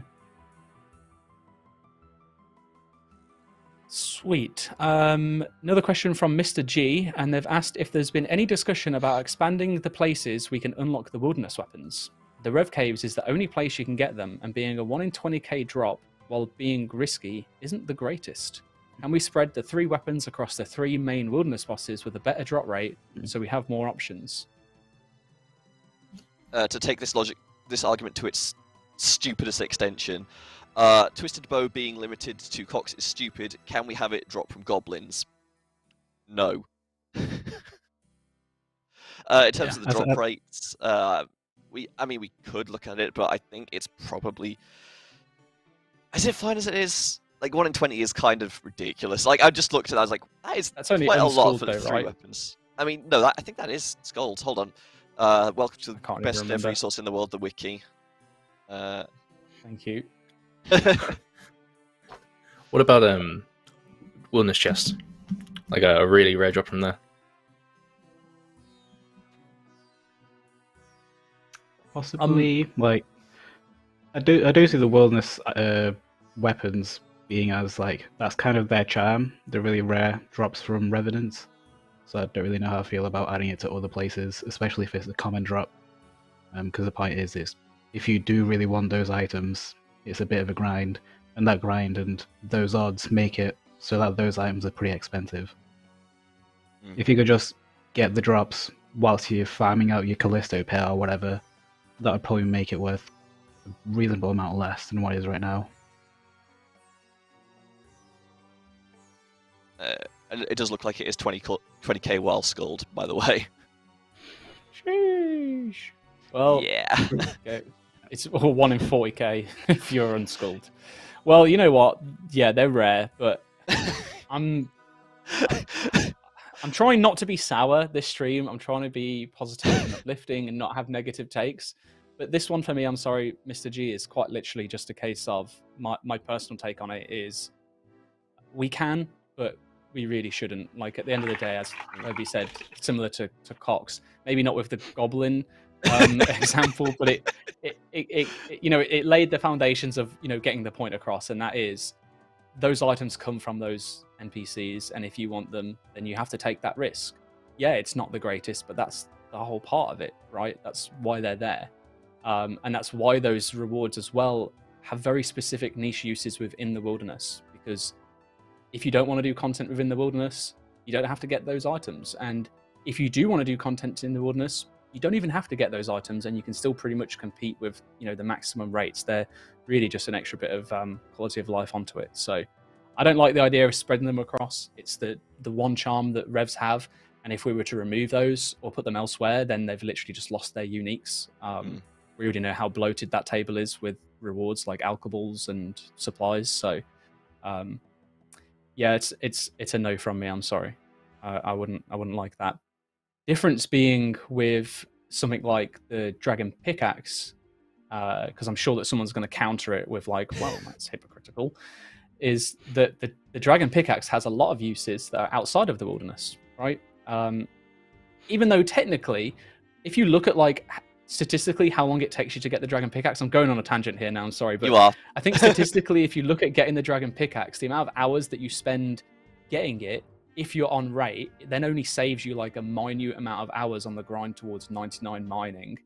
sweet. Another question from Mr. G, and they've asked if there's been any discussion about expanding the places we can unlock the wilderness weapons. The Rev Caves is the only place you can get them, and being a 1 in 20k drop while being risky isn't the greatest. Can we spread the 3 weapons across the 3 main wilderness bosses with a better drop rate so we have more options? To take this argument to its stupidest extension, Twisted Bow being limited to Cox is stupid. Can we have it drop from goblins? No. In terms of the drop rates, we could look at it, but I think it's probably... Is it fine as it is? Like 1 in 20 is kind of ridiculous. Like I just looked at that, I was like, that's only quite a lot for the 3 weapons. I mean, no, I think that is Skulls. Hold on. Welcome to the best dev resource in the world, the wiki. Thank you. What about wilderness chest? Like a really rare drop from there. Possibly, like I do see the wilderness weapons being as like that's kind of their charm. They're really rare drops from Revenants, so I don't really know how I feel about adding it to other places, especially if it's a common drop. Because the point is, if you do really want those items, it's a bit of a grind, and that grind and those odds make it so that those items are pretty expensive. If you could just get the drops whilst you're farming out your Callisto pair or whatever, that would probably make it worth a reasonable amount less than what it is right now. And it does look like it is 20k while skulled, by the way. Sheesh. Well, yeah. Okay. It's 1 in 40k if you're unskulled. Well, you know what? Yeah, they're rare, but I'm trying not to be sour this stream. I'm trying to be positive and uplifting and not have negative takes. But this one for me, I'm sorry, Mr. G, is quite literally just a case of my personal take on it is we can, but we really shouldn't. Like at the end of the day, as Obi said, similar to Cox, maybe not with the goblin example, but it laid the foundations of getting the point across, and that is those items come from those NPCs, and if you want them, then you have to take that risk. Yeah, it's not the greatest, but that's the whole part of it, right? That's why they're there. And that's why those rewards as well have very specific niche uses within the wilderness, because if you don't want to do content within the wilderness, you don't have to get those items. And if you do want to do content in the wilderness, you don't even have to get those items, and you can still pretty much compete with the maximum rates. They're really just an extra bit of quality of life onto it. So I don't like the idea of spreading them across. It's the one charm that revs have, and if we were to remove those or put them elsewhere, then they've literally just lost their uniques. We already know how bloated that table is with rewards like alcohols and supplies. So yeah, it's a no from me. I'm sorry. I wouldn't like that. Difference being with something like the Dragon Pickaxe, because I'm sure that someone's going to counter it with like, well, that's hypocritical, is that the Dragon Pickaxe has a lot of uses that are outside of the wilderness, right? Even though technically, if you look at like statistically how long it takes you to get the Dragon Pickaxe, I'm going on a tangent here now, I'm sorry, but you are. I think statistically, if you look at getting the Dragon Pickaxe, the amount of hours that you spend getting it, if you're on rate, it then only saves you like a minute amount of hours on the grind towards 99 mining.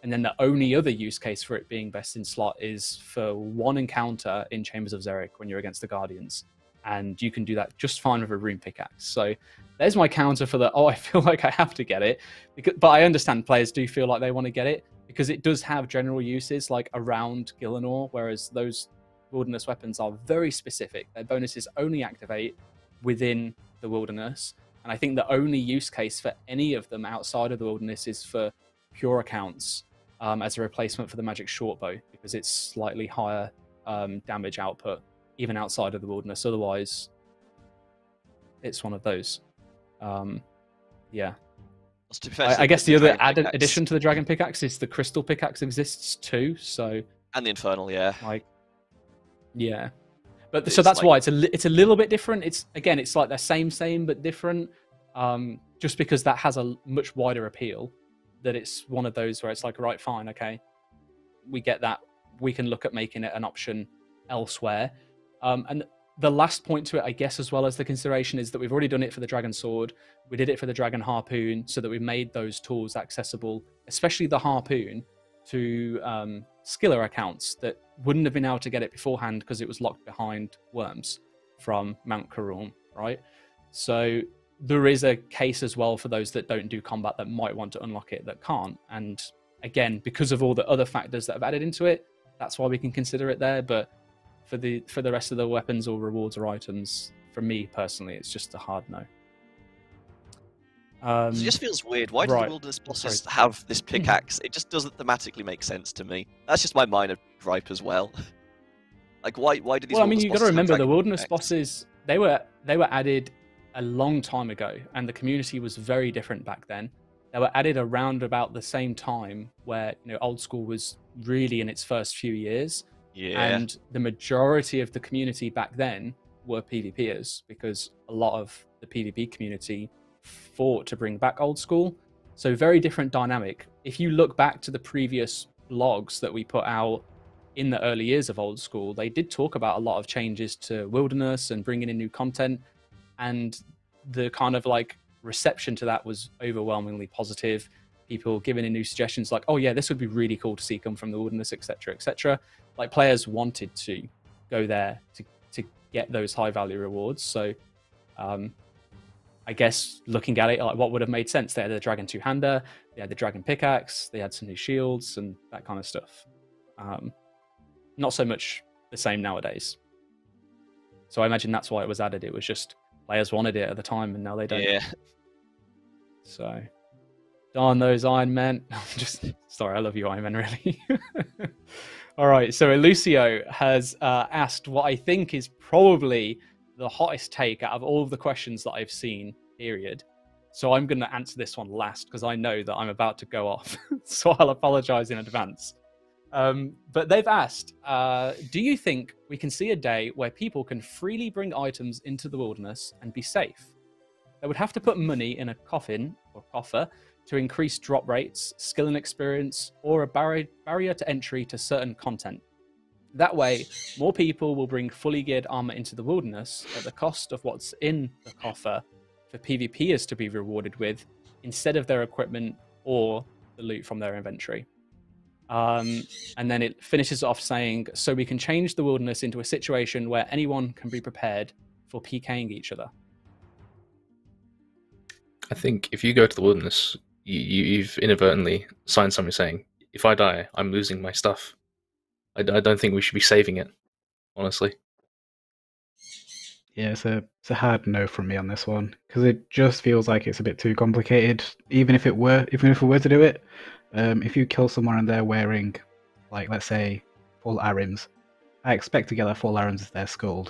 And then the only other use case for it being best in slot is for one encounter in Chambers of Xeric when you're against the Guardians. And you can do that just fine with a Rune Pickaxe. So there's my counter for the, I feel like I have to get it. But I understand players do feel like they want to get it, because it does have general uses like around Gillinor, whereas those wilderness weapons are very specific. Their bonuses only activate within the wilderness. And I think the only use case for any of them outside of the wilderness is for pure accounts as a replacement for the magic shortbow, because it's slightly higher damage output even outside of the wilderness. Otherwise, it's one of those. Yeah. To be fair, I guess the other dragon addition to the dragon pickaxe is the crystal pickaxe exists too. So and the infernal, yeah. like, yeah. But It's so that's like- why it's a little bit different. It's like the same but different. Just because that has a much wider appeal. That it's one of those where it's like, right, fine, okay, we get that. We can look at making it an option elsewhere. And the last point to it, I guess, as well as the consideration, is that we've already done it for the dragon sword. We did it for the dragon harpoon, so that we made those tools accessible, especially the harpoon, to skiller accounts that wouldn't have been able to get it beforehand because it was locked behind worms from Mount Karun, right? So there is a case as well for those that don't do combat that might want to unlock it that can't. And again, because of all the other factors that have added into it, that's why we can consider it there. But for the rest of the weapons or rewards or items, for me personally, it's just a hard no. It just feels weird. Why do the wilderness bosses have this pickaxe? It just doesn't thematically make sense to me. That's just my minor gripe as well. Like, why do these? Well, I mean, you got to remember the wilderness pickaxe? bosses. They were added a long time ago, and the community was very different back then. They were added around about the same time where, you know, old school was really in its first few years. Yeah. And the majority of the community back then were PvPers, because a lot of the PvP community fought to bring back old school. So very different dynamic. If you look back to the previous blogs that we put out in the early years of old school, they did talk about a lot of changes to wilderness and bringing in new content. And the kind of like reception to that was overwhelmingly positive. People giving in new suggestions like, oh yeah, this would be really cool to see come from the wilderness, etc., etc. Like, players wanted to go there to get those high value rewards. So I guess looking at it, like, what would have made sense? They had the dragon two-hander, they had the dragon pickaxe, they had some new shields and that kind of stuff. Not so much the same nowadays. So I imagine that's why it was added. It was just players wanted it at the time, and now they don't. Yeah. So, darn those Iron Men. Just sorry, I love you, Iron Man, really. All right, so Elucio has asked what I think is probably the hottest take out of all of the questions that I've seen, period. So I'm going to answer this one last because I know that I'm about to go off. So I'll apologize in advance. But they've asked, do you think we can see a day where people can freely bring items into the wilderness and be safe? They would have to put money in a coffin or coffer to increase drop rates, skill and experience, or a barrier to entry to certain content. That way, more people will bring fully geared armor into the wilderness at the cost of what's in the coffer for PvPers to be rewarded with, instead of their equipment or the loot from their inventory. And then it finishes off saying, so we can change the wilderness into a situation where anyone can be prepared for PKing each other. I think if you go to the wilderness, you've inadvertently signed something saying, if I die, I'm losing my stuff. I don't think we should be saving it, honestly. Yeah, it's a hard no from me on this one, because it just feels like it's a bit too complicated. Even if we were to do it, if you kill someone and they're wearing, like, let's say, full arims, I expect to get that full arims as their skull.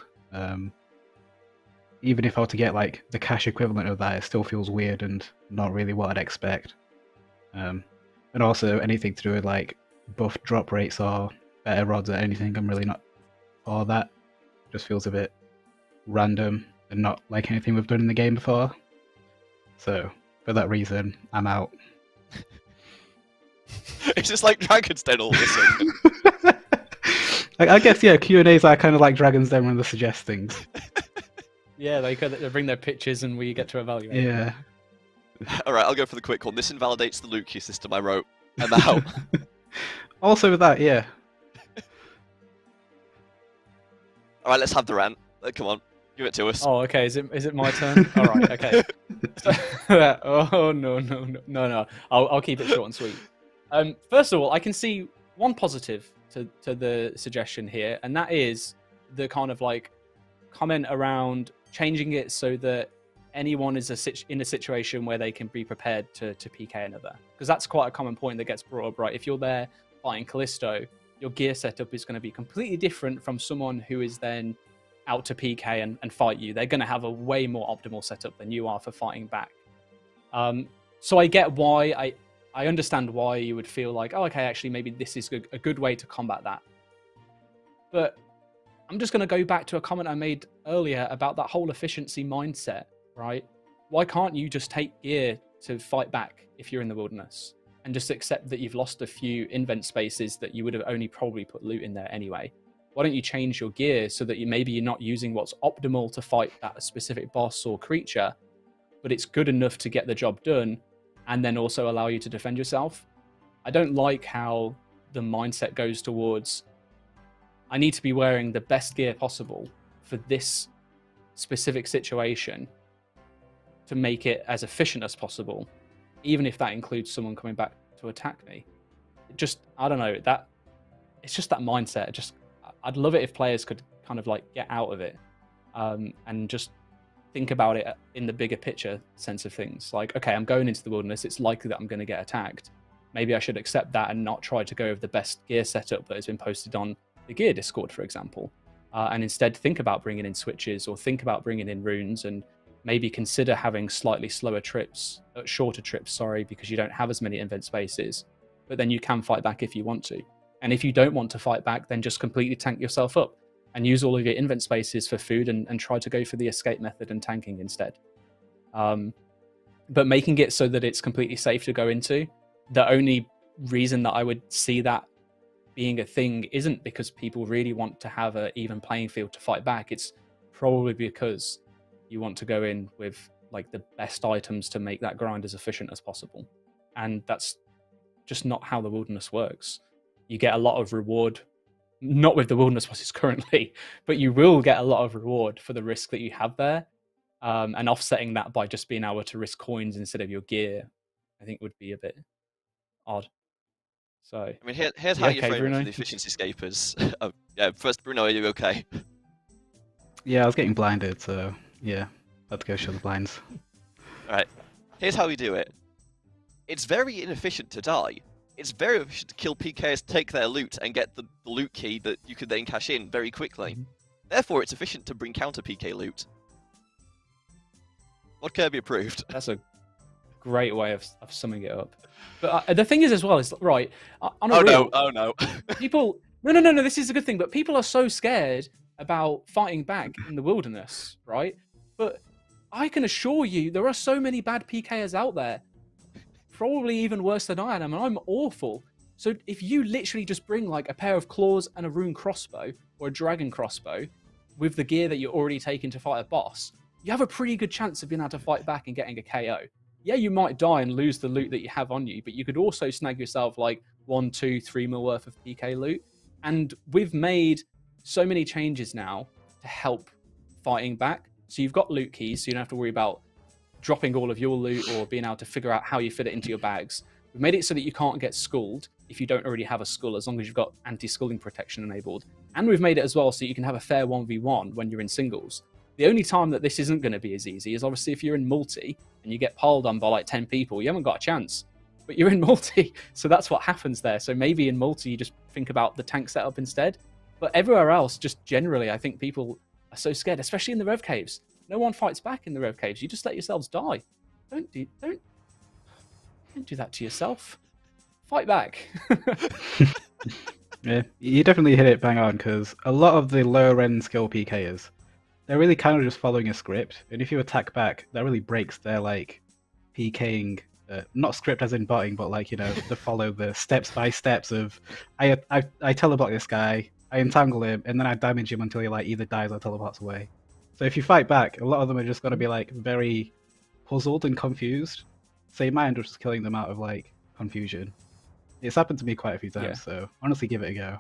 Even if I were to get like the cash equivalent of that, it still feels weird and not really what I'd expect. And also anything to do with like buff drop rates or better rods or anything, I'm really not for that. Just feels a bit random and not like anything we've done in the game before. So for that reason, I'm out. It's just like Dragon's Den all of a sudden. I guess, yeah, Q&As are kind of like Dragon's Den when they suggest things. Yeah, they bring their pictures and we get to evaluate. Yeah. Alright, I'll go for the quick one. This invalidates the loot queue system I wrote. I'm out. Also with that, yeah. Alright, let's have the rant. Come on, give it to us. Oh, okay. Is it my turn? All right. Okay. Oh no. I'll keep it short and sweet. First of all, I can see one positive to the suggestion here, and that is the kind of like comment around changing it so that anyone is in a situation where they can be prepared to PK another, because that's quite a common point that gets brought up, right? If you're there fighting Callisto, your gear setup is going to be completely different from someone who is then out to PK and fight you. They're going to have a way more optimal setup than you are for fighting back. So I get why I understand why you would feel like, oh, okay, actually, maybe this is a good way to combat that. But I'm just going to go back to a comment I made earlier about that whole efficiency mindset, right? Why can't you just take gear to fight back if you're in the wilderness and just accept that you've lost a few invent spaces that you would have only probably put loot in there anyway? Why don't you change your gear so that maybe you're not using what's optimal to fight that specific boss or creature, but it's good enough to get the job done and then also allow you to defend yourself? I don't like how the mindset goes towards, I need to be wearing the best gear possible for this specific situation to make it as efficient as possible, even if that includes someone coming back to attack me. I don't know, it's just that mindset. I'd love it if players could kind of like get out of it and just think about it in the bigger picture sense of things. Like, okay, I'm going into the wilderness, it's likely that I'm going to get attacked. Maybe I should accept that and not try to go with the best gear setup that has been posted on the gear Discord, for example, and instead think about bringing in switches or think about bringing in runes and maybe consider having slightly shorter trips, because you don't have as many invent spaces, but then you can fight back if you want to. And if you don't want to fight back, then just completely tank yourself up and use all of your invent spaces for food and try to go for the escape method and tanking instead. But making it so that it's completely safe to go into, the only reason that I would see that being a thing isn't because people really want to have an even playing field to fight back. It's probably because you want to go in with like the best items to make that grind as efficient as possible. And that's just not how the wilderness works. You get a lot of reward, not with the wilderness bosses currently, but you will get a lot of reward for the risk that you have there. And offsetting that by just being able to risk coins instead of your gear, I think would be a bit odd. So, I mean, here's how you frame Bruno. it for the efficiency scapers. Oh, yeah, first, Bruno, are you okay? Yeah, I was getting blinded, so yeah, had to go show the blinds. Alright, here's how we do it. It's very inefficient to die. It's very efficient to kill PKs, take their loot, and get the loot key that you could then cash in very quickly. Therefore, it's efficient to bring counter PK loot. What Kirby approved. That's a great way of summing it up. But the thing is, as well, is right. On a Oh no! People, no. This is a good thing, but people are so scared about fighting back in the wilderness, right? But I can assure you, there are so many bad PKers out there, probably even worse than I am, and I'm awful. So if you literally just bring like a pair of claws and a rune crossbow or a dragon crossbow with the gear that you're already taking to fight a boss, you have a pretty good chance of being able to fight back and getting a KO. Yeah, you might die and lose the loot that you have on you, but you could also snag yourself like 1, 2, 3 mil worth of PK loot. And we've made so many changes now to help fighting back. So you've got loot keys, so you don't have to worry about dropping all of your loot or being able to figure out how you fit it into your bags. We've made it so that you can't get skulled if you don't already have a skull, as long as you've got anti-skulling protection enabled. And we've made it as well so you can have a fair 1v1 when you're in singles. The only time that this isn't going to be as easy is obviously if you're in multi and you get piled on by like 10 people, you haven't got a chance. But you're in multi, so that's what happens there. So maybe in multi you just think about the tank setup instead. But everywhere else, just generally, I think people are so scared, especially in the Rev Caves. No one fights back in the Rev Caves. You just let yourselves die. Don't do that to yourself. Fight back. Yeah, you definitely hit it bang on, because a lot of the lower end skill PKers, they're really kind of just following a script, and if you attack back, that really breaks their like PKing, not script as in botting, but like, you know, to follow the steps by steps of I telebot this guy, I entangle him, and then I damage him until he like either dies or teleports away. So if you fight back, a lot of them are just going to be like very puzzled and confused. So you might end up just killing them out of like confusion. It's happened to me quite a few times, so honestly, give it a go.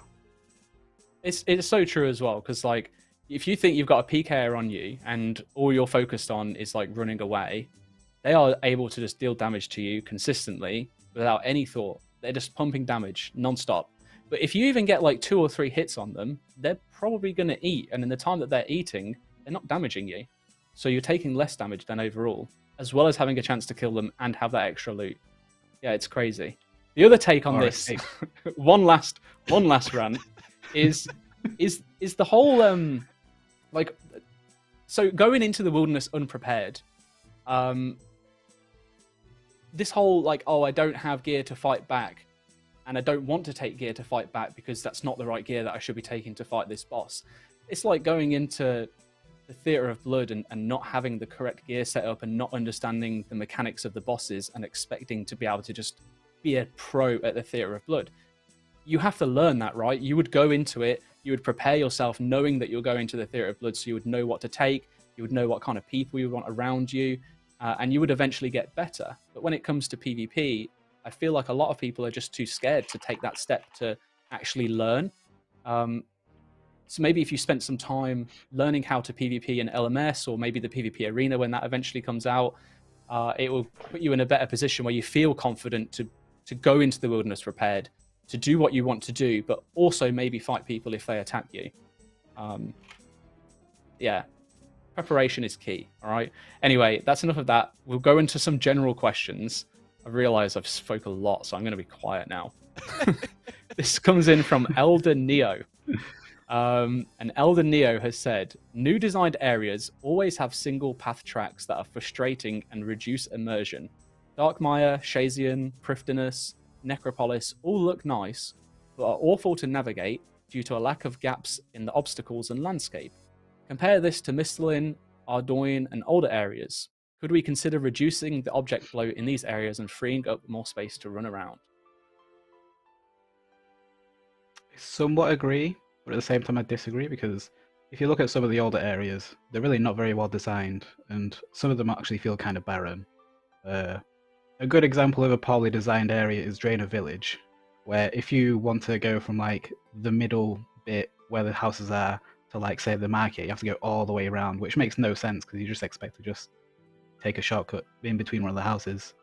It's so true as well, because like if you think you've got a PKer on you and all you're focused on is like running away, they are able to just deal damage to you consistently without any thought. They're just pumping damage non-stop. But if you even get like 2 or 3 hits on them, they're probably going to eat, and in the time that they're eating, they're not damaging you. So you're taking less damage than overall, as well as having a chance to kill them and have that extra loot. Yeah, it's crazy. The other take on this, one last rant, is the whole like, so going into the wilderness unprepared. this whole like, oh, I don't have gear to fight back, and I don't want to take gear to fight back because that's not the right gear that I should be taking to fight this boss. It's like going into the Theatre of Blood and not having the correct gear set up and not understanding the mechanics of the bosses and expecting to be able to just be a pro at the Theatre of Blood. You have to learn that, right? You would go into it, you would prepare yourself knowing that you're going to the Theatre of Blood, so you would know what to take, you would know what kind of people you want around you, and you would eventually get better. But when it comes to PvP, I feel like a lot of people are just too scared to take that step to actually learn. So maybe if you spent some time learning how to PvP in LMS, or maybe the PvP arena when that eventually comes out, it will put you in a better position where you feel confident to go into the wilderness prepared, to do what you want to do, but also maybe fight people if they attack you. Yeah, preparation is key, all right? Anyway, that's enough of that. We'll go into some general questions. I realize I've spoke a lot, so I'm going to be quiet now. This comes in from Elder Neo. And Elder Neo has said, new designed areas always have single path tracks that are frustrating and reduce immersion. Darkmire, Shazian, Prifdinus, Necropolis all look nice, but are awful to navigate due to a lack of gaps in the obstacles and landscape. Compare this to Mistlin, Ardoin, and older areas. Could we consider reducing the object flow in these areas and freeing up more space to run around? I somewhat agree, but at the same time I disagree, because if you look at some of the older areas, they're really not very well designed, and some of them actually feel kind of barren. A good example of a poorly designed area is Draenor Village, where if you want to go from like the middle bit where the houses are to like say the market, you have to go all the way around, which makes no sense because you just expect to just take a shortcut in between one of the houses.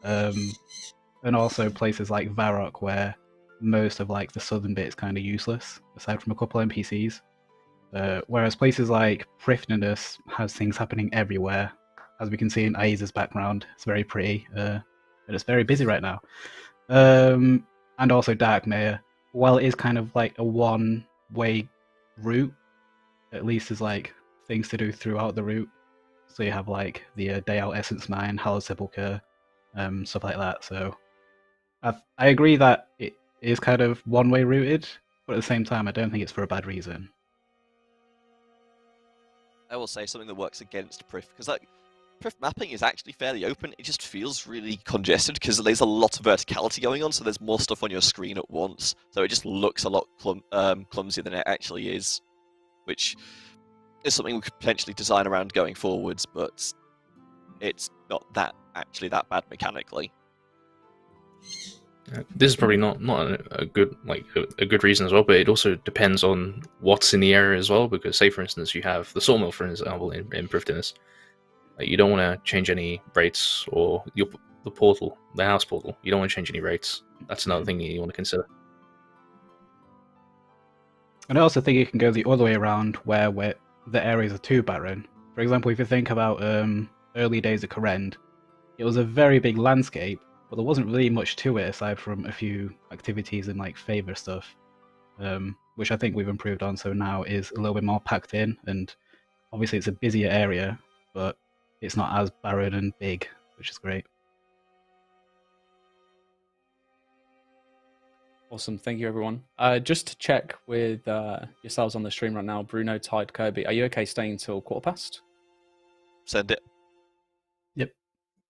And also places like Varrock, where most of like the southern bit is kind of useless aside from a couple NPCs. Whereas places like Prifdinus has things happening everywhere. As we can see in Ayiza's background, it's very pretty, and it's very busy right now. And also Darkmire, while it is kind of like a one-way route, at least there's like things to do throughout the route. So you have like the Day Out Essence Mine, Hallowed Sepulchre, stuff like that. So I agree that it is kind of one-way routed, but at the same time, I don't think it's for a bad reason. I will say something that works against Prif, because like Prif mapping is actually fairly open. It just feels really congested because there's a lot of verticality going on, so there's more stuff on your screen at once. So it just looks a lot clumsier than it actually is, which is something we could potentially design around going forwards, but it's not actually that bad mechanically. This is probably not a good a good reason as well, but it also depends on what's in the area as well. Because say for instance you have the sawmill, for example, in Prifdinus, you don't want to change any rates, or the portal, the house portal. You don't want to change any rates. That's another thing you want to consider. And I also think you can go the other way around, where the areas are too barren. For example, if you think about early days of Korend, it was a very big landscape, but there wasn't really much to it aside from a few activities and like favour stuff, which I think we've improved on. So now is a little bit more packed in, and obviously it's a busier area, but it's not as barren and big, which is great. Awesome, thank you everyone. Just to check with yourselves on the stream right now, Bruno, Tide, Kirby, are you okay staying till 15:15? Send it. Yep.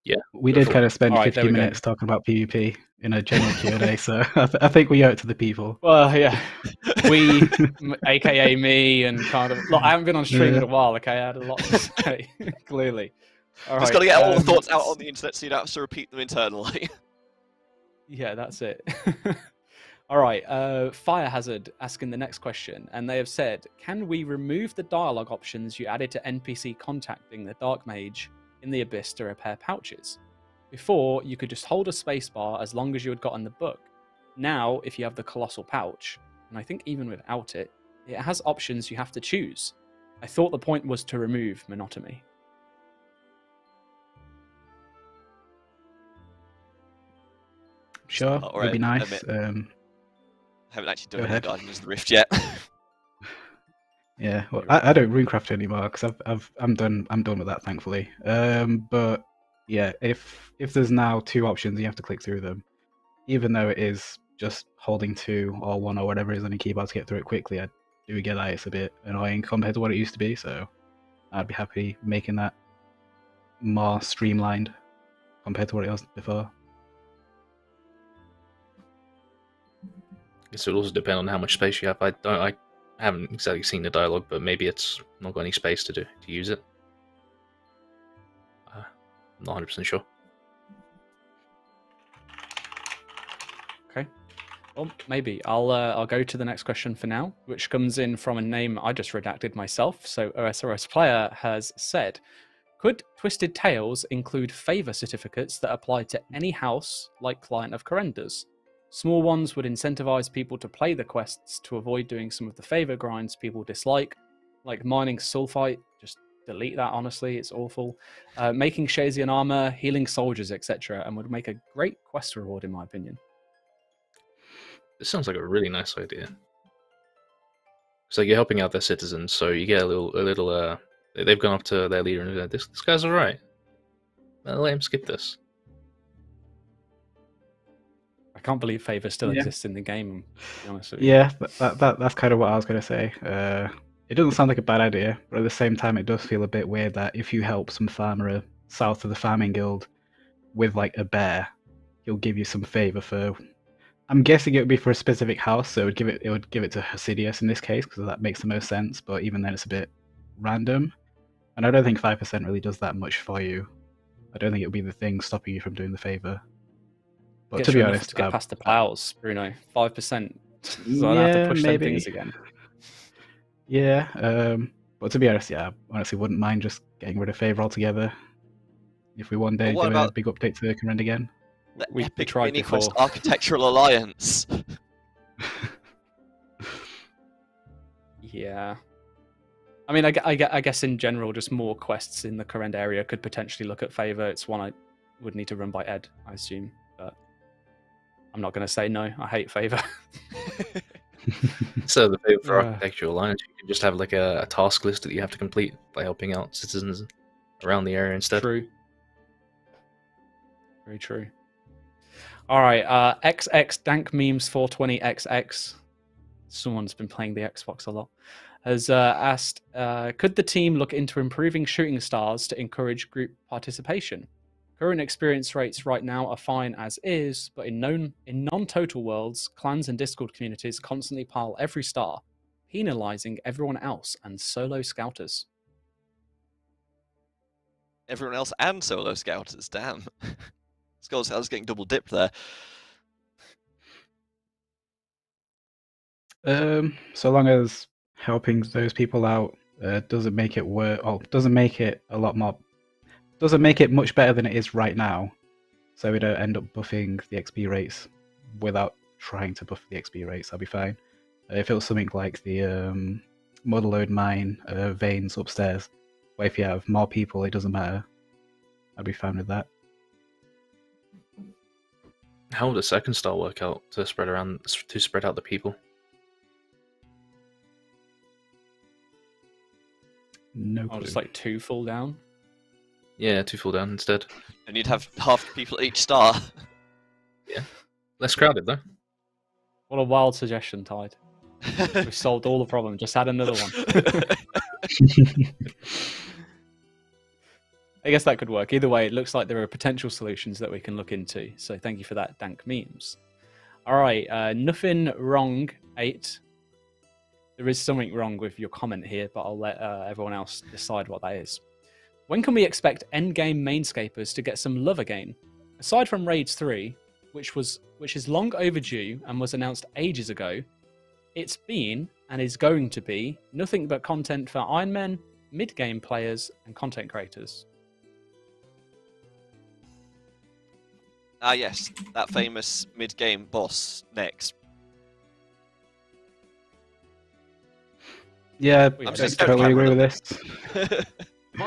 Yeah. We did kind of spend 50 minutes talking about PvP in a general Q&A, so I think we owe it to the people. Well, yeah. We, aka me, and kind of... Look, I haven't been on stream in a while, okay? I had a lot to say, clearly. All Just got to get all the thoughts out on the internet so you don't have to repeat them internally. Yeah, that's it. All right, Fire Hazard asking the next question, and they have said, can we remove the dialogue options you added to NPC contacting the Dark Mage in the Abyss to repair pouches? Before, you could just hold a spacebar as long as you had gotten the book. Now, if you have the Colossal Pouch, and I think even without it, it has options you have to choose. I thought the point was to remove monotony. Sure, that'd be nice. I haven't actually done any Guardians of the Rift yet. Yeah, well, I don't runecraft anymore because I'm done with that, thankfully. But yeah, if there's now 2 options, you have to click through them. Even though it is just holding 2 or 1 or whatever it is on your keyboard to get through it quickly, I do get that it's a bit annoying compared to what it used to be. So I'd be happy making that more streamlined compared to what it was before. I guess it would also depend on how much space you have. I haven't exactly seen the dialogue, but maybe it's not got any space to use it. I'm not 100% sure. Okay. Well, maybe I'll go to the next question for now, which comes in from a name I just redacted myself. So OSRS player has said, could Twisted Tales include favour certificates that apply to any house like Client of Corenders? Small ones would incentivize people to play the quests to avoid doing some of the favour grinds people dislike, like mining sulfite. Just delete that, honestly, it's awful. Making Shazian armor, healing soldiers, etc., and would make a great quest reward, in my opinion. This sounds like a really nice idea. So you're helping out their citizens, so you get a little. They've gone up to their leader and said, "This guy's all right. Let him skip this." I can't believe favour still exists in the game, to be honest with you. Yeah, that's kind of what I was going to say. It doesn't sound like a bad idea, but at the same time, it does feel a bit weird that if you help some farmer south of the farming guild with like a bear, he'll give you some favour for. I'm guessing it would be for a specific house, so it would give it to Hasidius in this case because that makes the most sense. But even then, it's a bit random, and I don't think 5% really does that much for you. I don't think it would be the thing stopping you from doing the favour. But to be honest, to get past the plows, Bruno, 5%. So I don't have to push them things again. Yeah, but to be honest, I honestly wouldn't mind just getting rid of favour altogether. If we one day do a big update to Command again. The epic mini-quest Architectural Alliance. Yeah. I mean, I guess in general, just more quests in the Corrend area could potentially look at favour. It's one I would need to run by Ed, I assume. But I'm not going to say no. I hate favour. So the favour for Architectural Alliance, you can just have like a task list that you have to complete by helping out citizens around the area instead. True. Very true. All right, XX Dank Memes 420XX. Someone's been playing the Xbox a lot. Has asked, could the team look into improving shooting stars to encourage group participation? Current experience rates right now are fine as is, but in non-total worlds, clans and Discord communities constantly pile every star, penalizing everyone else and solo scouters. Everyone else and solo scouters, damn. I was getting double dipped there. So long as helping those people out doesn't make it worse, or doesn't make it a lot more, doesn't make it much better than it is right now. So we don't end up buffing the XP rates without trying to buff the XP rates. I'll be fine. If it was something like the motherlode mine veins upstairs, where if you have more people, it doesn't matter. I'd be fine with that. How would a second star work out to spread out the people? No clue. Just like 2 fall down. Yeah, 2 fall down instead. And you'd have half the people at each star. Yeah. Less crowded, though. What a wild suggestion, Tide. We've solved all the problems. Just add another one. I guess that could work. Either way, it looks like there are potential solutions that we can look into. So thank you for that, Dank Memes. All right, Nothing Wrong 8. There is something wrong with your comment here, but I'll let everyone else decide what that is. When can we expect endgame Mainscapers to get some love again? Aside from Raids 3, which is long overdue and was announced ages ago, it's been and is going to be nothing but content for Iron Men, mid-game players, and content creators. Ah, yes, that famous mid-game boss next. Yeah, I'm I just totally agree with this.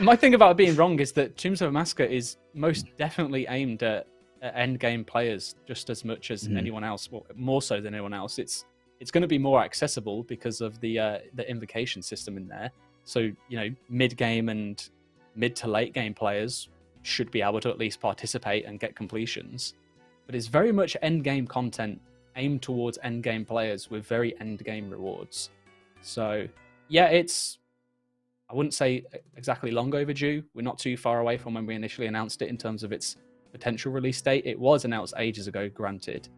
My thing about it being wrong is that Tombs of a Massacre is most definitely aimed at endgame players just as much as anyone else, well, more so than anyone else. It's going to be more accessible because of the invocation system in there. So, you know, mid-game and mid to late game players should be able to at least participate and get completions. But it's very much end game content aimed towards end game players with very end game rewards. So yeah, I wouldn't say exactly long overdue. We're not too far away from when we initially announced it in terms of its potential release date. It was announced ages ago, granted.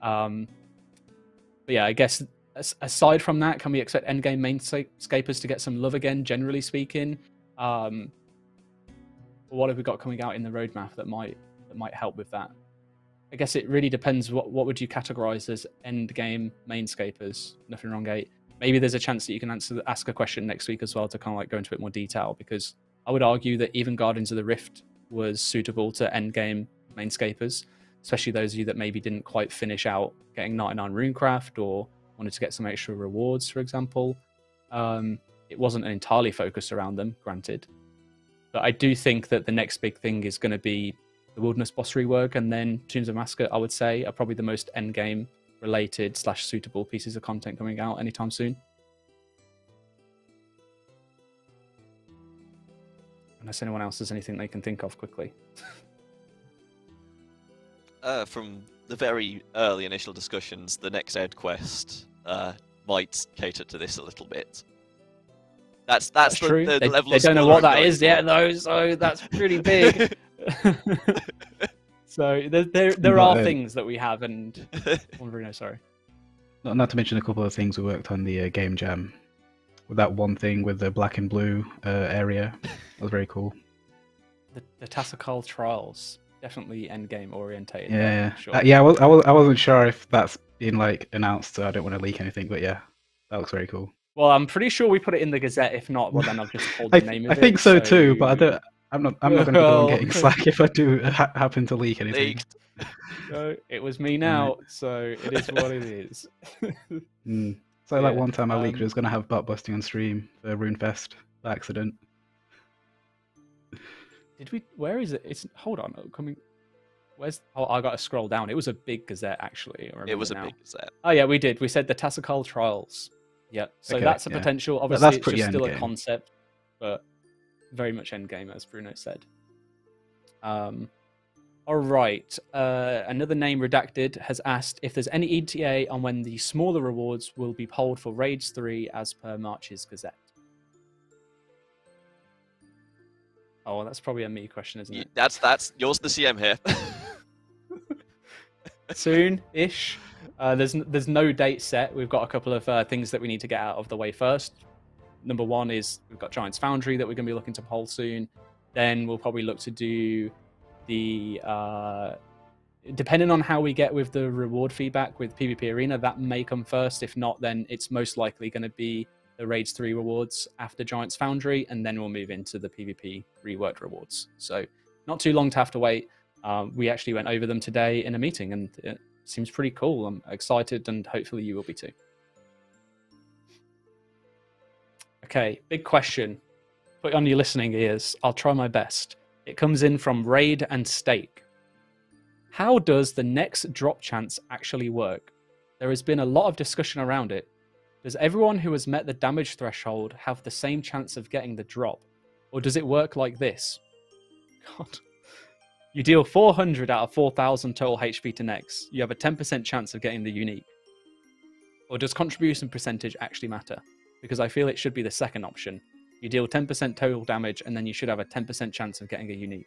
But yeah, I guess aside from that, can we expect endgame Mainscapers to get some love again, generally speaking? What have we got coming out in the roadmap that might help with that? I guess it really depends. What would you categorize as endgame Mainscapers? Nothing wrong, 8. Maybe there's a chance that you can ask a question next week as well to kind of like go into a bit more detail, because I would argue that even Guardians of the Rift was suitable to endgame Mainscapers, especially those of you that maybe didn't quite finish out getting 99 runecraft or wanted to get some extra rewards, for example. It wasn't entirely focused around them, granted. But I do think that the next big thing is going to be the Wilderness boss rework, and then Tombs of Massacre, I would say, are probably the most endgame related / suitable pieces of content coming out anytime soon. Unless anyone else has anything they can think of quickly. From the very early initial discussions, the next Ed quest might cater to this a little bit. That's true. The level they of don't know spoiler what that I'm is going yet, though, so that's pretty big. So there are things that we have, and Bruno, sorry. Not to mention a couple of things we worked on the game jam. With that one thing with the black and blue area, that was very cool. The Tactical Trials, definitely end game orientated. Yeah, sure. Yeah. I wasn't sure if that's been like announced, so I don't want to leak anything. But yeah, that looks very cool. Well, I'm pretty sure we put it in the Gazette. If not, well, then I've just pulled the name of it. I think so too, but I'm not going to be the one getting slack if I do happen to leak anything. Leaked. No, it was me now, so it is what it is. So like one time I leaked it was going to have butt busting on stream for RuneFest by accident. Did we? Where is it? It's hold on. Coming. Where's? Oh, I got to scroll down. It was a big Gazette, actually. It was a big Gazette. Oh yeah, we did. We said the Tactical Trials. Yeah, so Okay, that's a potential. Obviously, that's it's pretty just still a endgame. concept, but very much endgame, as Bruno said. All right. Another name redacted has asked if there's any ETA on when the smaller rewards will be polled for Raids 3 as per March's Gazette. Oh, well, that's probably a me question, isn't it? That's yours, the CM here. Soon-ish. There's no date set. We've got a couple of things that we need to get out of the way first. Number one is we've got Giant's Foundry that we're going to be looking to poll soon. Then we'll probably look to do the depending on how we get with the reward feedback with PvP Arena, that may come first. If not, then it's most likely going to be the Raids 3 rewards after Giant's Foundry, and then we'll move into the PvP reworked rewards. So not too long to have to wait. We actually went over them today in a meeting, and it seems pretty cool. I'm excited, and hopefully you will be too. Okay, big question. Put on your listening ears. I'll try my best. It comes in from Raid and Stake. How does the next drop chance actually work? There has been a lot of discussion around it. Does everyone who has met the damage threshold have the same chance of getting the drop? Or does it work like this? God. You deal 400 out of 4,000 total HP to next. You have a 10% chance of getting the unique. Or does contribution percentage actually matter? Because I feel it should be the second option. You deal 10% total damage, and then you should have a 10% chance of getting a unique.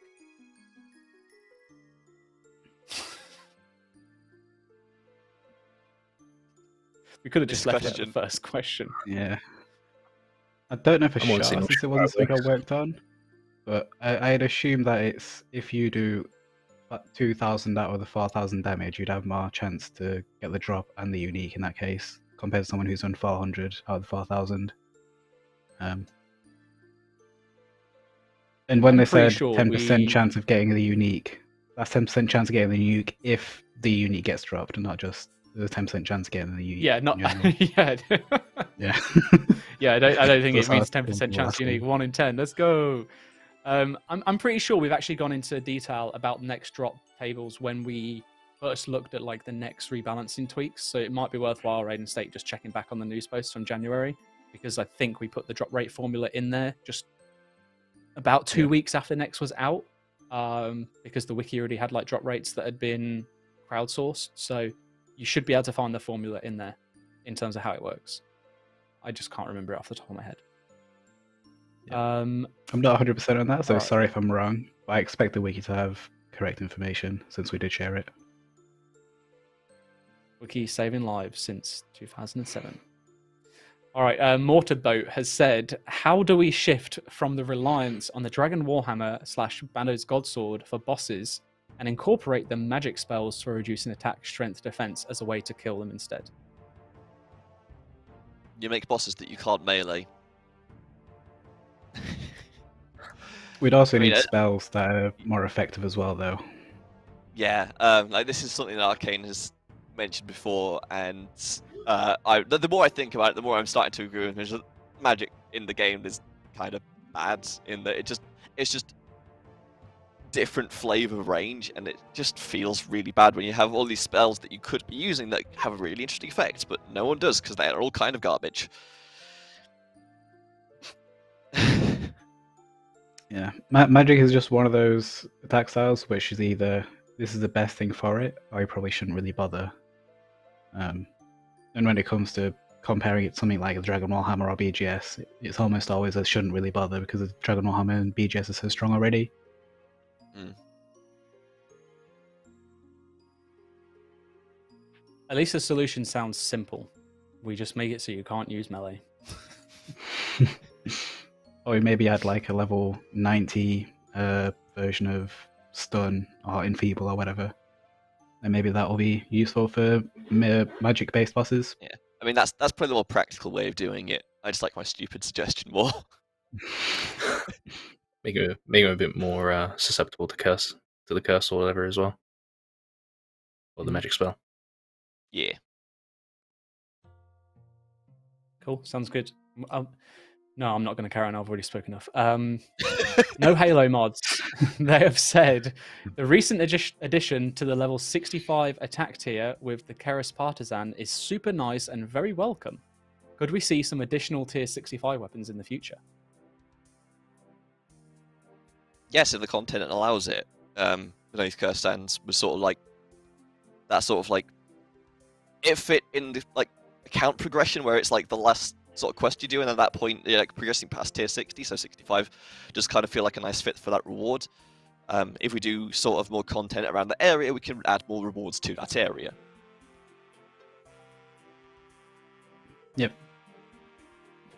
We could have just left it at the first question. Yeah. I don't know for sure, since it wasn't something I worked on. But I'd assume that it's if you do 2,000 out of the 4,000 damage, you'd have more chance to get the drop and the unique in that case, compared to someone who's done 400 out of the 4,000. And when they said 10% chance of getting the unique, that's 10% chance of getting the unique if the unique gets dropped, and not just there's a 10% chance of getting the unique. Yeah, not yeah. Yeah. Yeah, I don't think it means 10% chance unique. 1 in 10. Let's go. I'm pretty sure we've actually gone into detail about next drop tables when we first looked at like the next rebalancing tweaks. So it might be worthwhile, Raid and Stake, just checking back on the news posts from January, because I think we put the drop rate formula in there just about 2 weeks after next was out. because the wiki already had like drop rates that had been crowdsourced. So you should be able to find the formula in there in terms of how it works. I just can't remember it off the top of my head. Yeah. I'm not 100% on that, so right. sorry if I'm wrong. But I expect the wiki to have correct information since we did share it. Wiki saving lives since 2007. All right, Mortarboat has said, how do we shift from the reliance on the Dragon Warhammer / Bando's Godsword for bosses and incorporate the magic spells for reducing attack, strength, defense as a way to kill them instead? You make bosses that you can't melee. We'd also need spells that are more effective as well, though. Yeah, like this is something that Arcane has mentioned before, and the more I think about it, the more I'm starting to agree with him. Magic in the game is kind of bad in that it's just different flavor range, and it just feels really bad when you have all these spells that you could be using that have a really interesting effect, but no one does because they're all kind of garbage. Yeah, magic is just one of those attack styles which is either this is the best thing for it, or you probably shouldn't really bother. And when it comes to comparing it to something like the Dragon Warhammer or BGS, it's almost always a shouldn't really bother because the Dragon Warhammer and BGS are so strong already. Mm. At least the solution sounds simple. We just make it so you can't use melee. Or maybe add like a level 90 version of stun or enfeeble or whatever. And maybe that will be useful for magic-based bosses. Yeah, I mean that's probably the more practical way of doing it. I just like my stupid suggestion more. Make him a bit more susceptible to the curse or whatever as well, or the magic spell. Yeah. Cool, sounds good. No, I'm not going to carry on. I've already spoken enough. No Halo mods. They have said the recent addition to the level 65 attack tier with the Keras Partisan is super nice and very welcome. Could we see some additional tier 65 weapons in the future? Yes, if the content allows it. Beneath Curse Stands was sort of like that sort of like it fit in the like account progression where it's like the last sort of quest you do, and at that point you're like progressing past tier 60, so 65 just kind of feel like a nice fit for that reward. If we do sort of more content around the area, we can add more rewards to that area. Yep.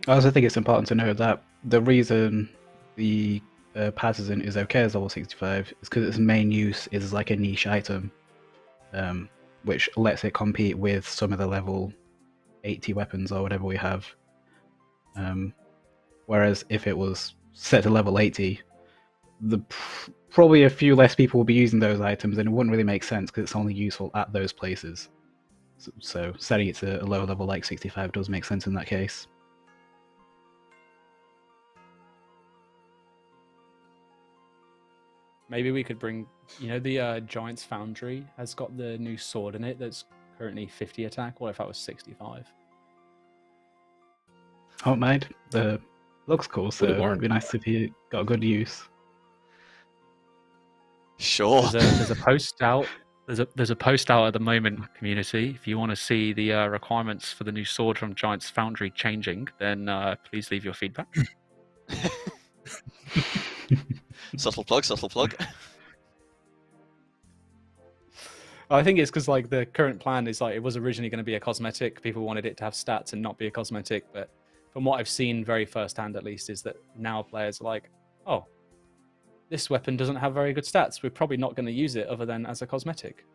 I also think it's important to note that the reason the Partisan is okay as level 65 is because its main use is like a niche item, which lets it compete with some of the level 80 weapons or whatever we have. Whereas if it was set to level 80, probably a few less people will be using those items, and it wouldn't really make sense because it's only useful at those places. So setting it to a lower level like 65 does make sense in that case. Maybe we could bring, the Giant's Foundry has got the new sword in it that's currently 50 attack. What if that was 65? I don't mind. Looks cool, so it'd be nice if you got good use. Sure. There's a post out. There's a post out at the moment, community. If you want to see the requirements for the new sword from Giant's Foundry changing, then please leave your feedback. Subtle plug. I think it's because like the current plan is like it was originally going to be a cosmetic. People wanted it to have stats and not be a cosmetic, but from what I've seen very firsthand, at least, is that now players are like, oh, this weapon doesn't have very good stats. We're probably not going to use it other than as a cosmetic.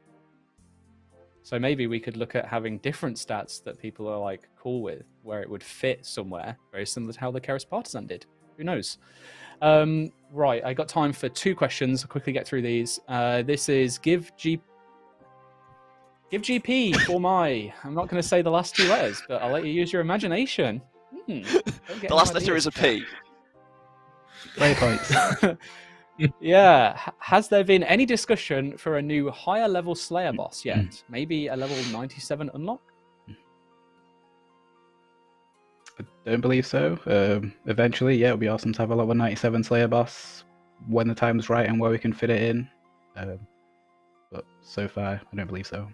So maybe we could look at having different stats that people are like cool with, where it would fit somewhere, very similar to how the Keras Partisan did. Who knows? Right, I got time for 2 questions. I'll quickly get through these. This is give GP for my. I'm not going to say the last 2 letters, but I'll let you use your imagination. The last letter is a P. Great points. Yeah. Has there been any discussion for a new higher level Slayer boss yet? Maybe a level 97 unlock? I don't believe so. Eventually, yeah, it would be awesome to have a level 97 Slayer boss. when the time's right and where we can fit it in. But so far, I don't believe so.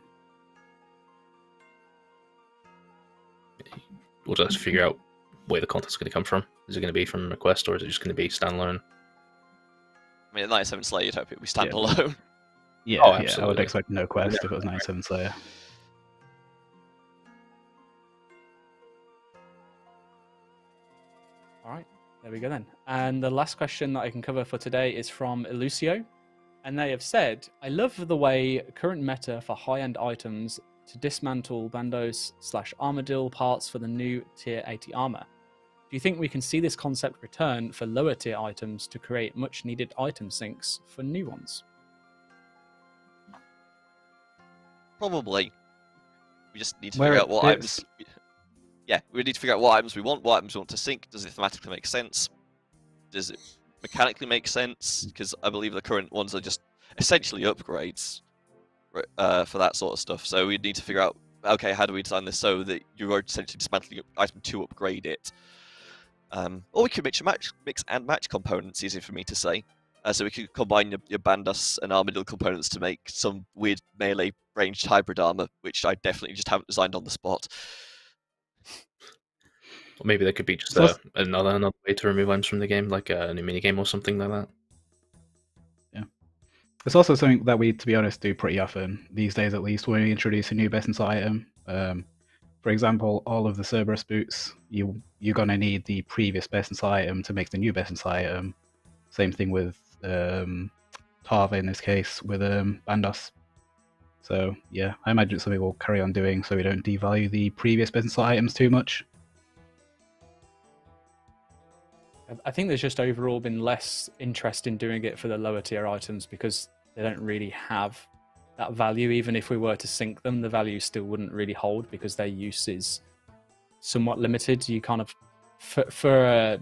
We'll just figure out where the content's going to come from. Is it going to be from request, or is it just going to be standalone? I mean, at 97 Slayer, you'd hope it would be standalone. Yeah, Oh, yeah, I would absolutely. expect no quest if it was 97 Slayer. All right, there we go then. And the last question that I can cover for today is from Elucio. And they have said, I love the way current meta for high-end items to dismantle Bandos/Armadillo parts for the new tier 80 armor. Do you think we can see this concept return for lower tier items to create much needed item sinks for new ones? Probably. We just need to Where figure it out what fits. items. Yeah, we need to figure out what items we want to sync. Does it thematically make sense? Does it mechanically make sense? Because I believe the current ones are just essentially upgrades for that sort of stuff. So we need to figure out, okay, how do we design this so that you are essentially dismantling an item to upgrade it? Or we could mix and match components, easy for me to say. So we could combine your Bandos and Armadillo components to make some weird melee ranged hybrid armor, which I definitely just haven't designed on the spot. Or maybe there could be just another way to remove items from the game, like a new minigame or something like that. Yeah. It's also something that we, to be honest, do pretty often, these days at least, when we introduce a new business item. For example, all of the Cerberus boots, you're going to need the previous business item to make the new business item. Same thing with Tarva in this case, with Bandos. So yeah, I imagine it's something we'll carry on doing so we don't devalue the previous business items too much. I think there's just overall been less interest in doing it for the lower tier items because they don't really have that value. Even if we were to sync them, the value still wouldn't really hold because their use is somewhat limited. You kind of, for a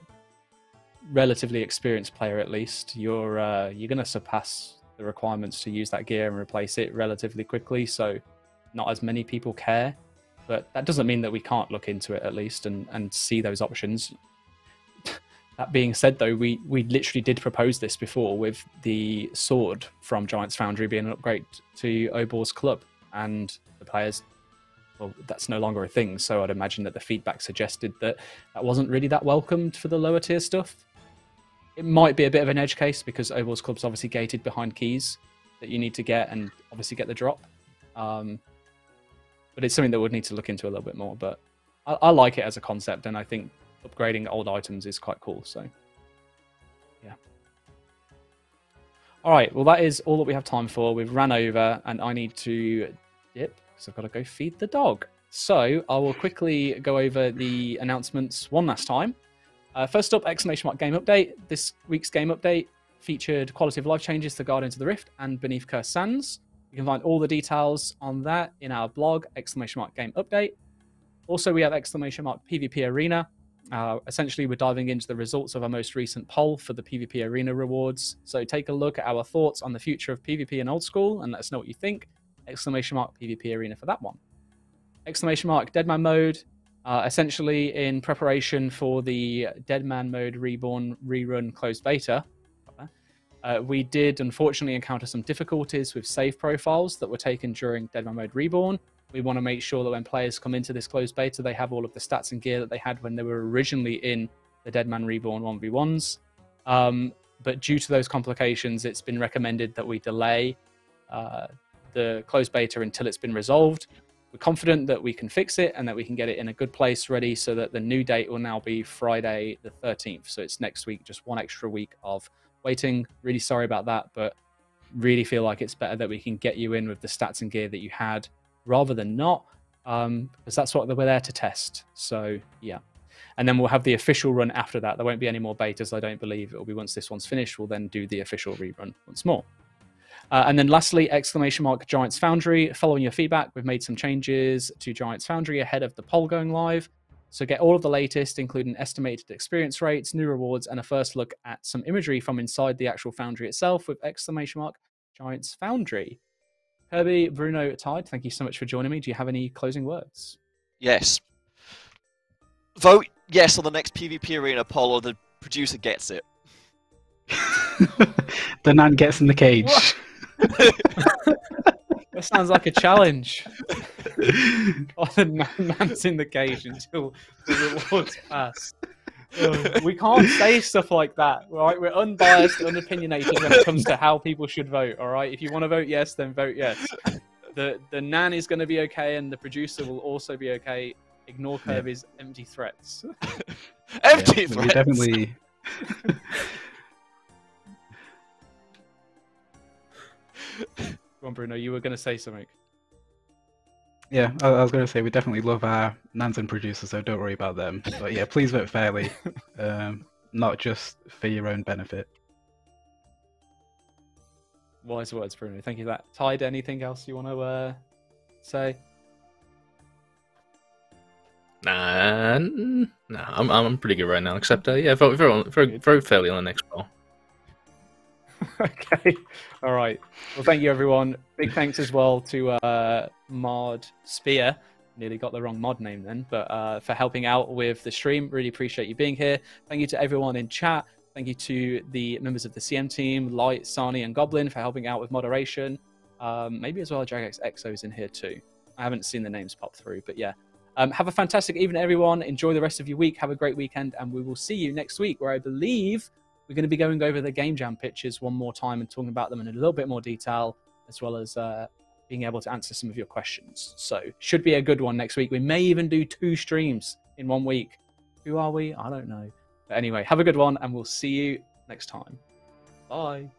relatively experienced player at least, you're going to surpass the requirements to use that gear and replace it relatively quickly. So not as many people care, but that doesn't mean that we can't look into it at least and see those options. That being said, though, we literally did propose this before with the sword from Giants Foundry being an upgrade to Obor's Club, and the players, well, that's no longer a thing, so I'd imagine that the feedback suggested that that wasn't really that welcomed for the lower tier stuff. It might be a bit of an edge case because Obor's Club's obviously gated behind keys that you need to get and obviously get the drop. But it's something that we'd need to look into a little bit more, but I like it as a concept, and I think upgrading old items is quite cool, so yeah. All right, well, that is all that we have time for. We've ran over and I need to dip because I've got to go feed the dog. So I will quickly go over the announcements one last time. First up, exclamation mark game update. This week's game update featured quality of life changes to Guardians of the Rift and Beneath Cursed Sands. You can find all the details on that in our blog, exclamation mark game update. Also, we have exclamation mark PvP Arena. Essentially, we're diving into the results of our most recent poll for the PvP Arena rewards. So take a look at our thoughts on the future of PvP and old school and let us know what you think. Exclamation mark PvP Arena for that one. Exclamation mark Deadman mode. Essentially, in preparation for the Deadman mode Reborn rerun closed beta, we did unfortunately encounter some difficulties with save profiles that were taken during Deadman mode Reborn. We want to make sure that when players come into this closed beta, they have all of the stats and gear that they had when they were originally in the Deadman Reborn 1v1s. But due to those complications, it's been recommended that we delay the closed beta until it's been resolved. We're confident that we can fix it and that we can get it in a good place ready so that the new date will now be Friday the 13th. So it's next week, just one extra week of waiting. Really sorry about that, but really feel like it's better that we can get you in with the stats and gear that you had rather than not, because that's what we're there to test. So yeah, and then we'll have the official run after that. There won't be any more betas, I don't believe. It'll be once this one's finished, we'll then do the official rerun once more. And then lastly, exclamation mark Giants Foundry. Following your feedback, we've made some changes to Giants Foundry ahead of the poll going live. So get all of the latest, including estimated experience rates, new rewards, and a first look at some imagery from inside the actual Foundry itself with exclamation mark Giants Foundry. Kirby, Bruno, Tide, thank you so much for joining me. Do you have any closing words? Yes. Vote yes on the next PvP Arena poll or the producer gets it. The Nan gets in the cage. That sounds like a challenge. God, the man's in the cage until the rewards pass. We can't say stuff like that, right? We're unbiased, unopinionated when it comes to how people should vote, all right? If you want to vote yes, then vote yes. The Nan is going to be okay, and the producer will also be okay. Ignore Kirby's empty threats. Empty We threats. definitely. Go on, Bruno, you were going to say something. Yeah, I was going to say we definitely love our Nans and producers, so don't worry about them. But yeah, please vote fairly, not just for your own benefit. Wise words, Bruno. Thank you for that. Tide, anything else you want to say? Nah, I'm pretty good right now. Except yeah, vote fairly on the next poll. Okay. All right. Well, thank you, everyone. Big thanks as well to Mod Spear. Nearly got the wrong mod name then, but for helping out with the stream. Really appreciate you being here. Thank you to everyone in chat. Thank you to the members of the CM team, Light, Sani, and Goblin for helping out with moderation. Maybe as well Jagex Exo's in here too. I haven't seen the names pop through, but yeah. Have a fantastic evening, everyone. Enjoy the rest of your week. Have a great weekend, and we will see you next week, where I believe we're going to be going over the Game Jam pitches one more time and talking about them in a little bit more detail, as well as being able to answer some of your questions. So, should be a good one next week. We may even do 2 streams in 1 week. Who are we? I don't know. But anyway, have a good one, and we'll see you next time. Bye.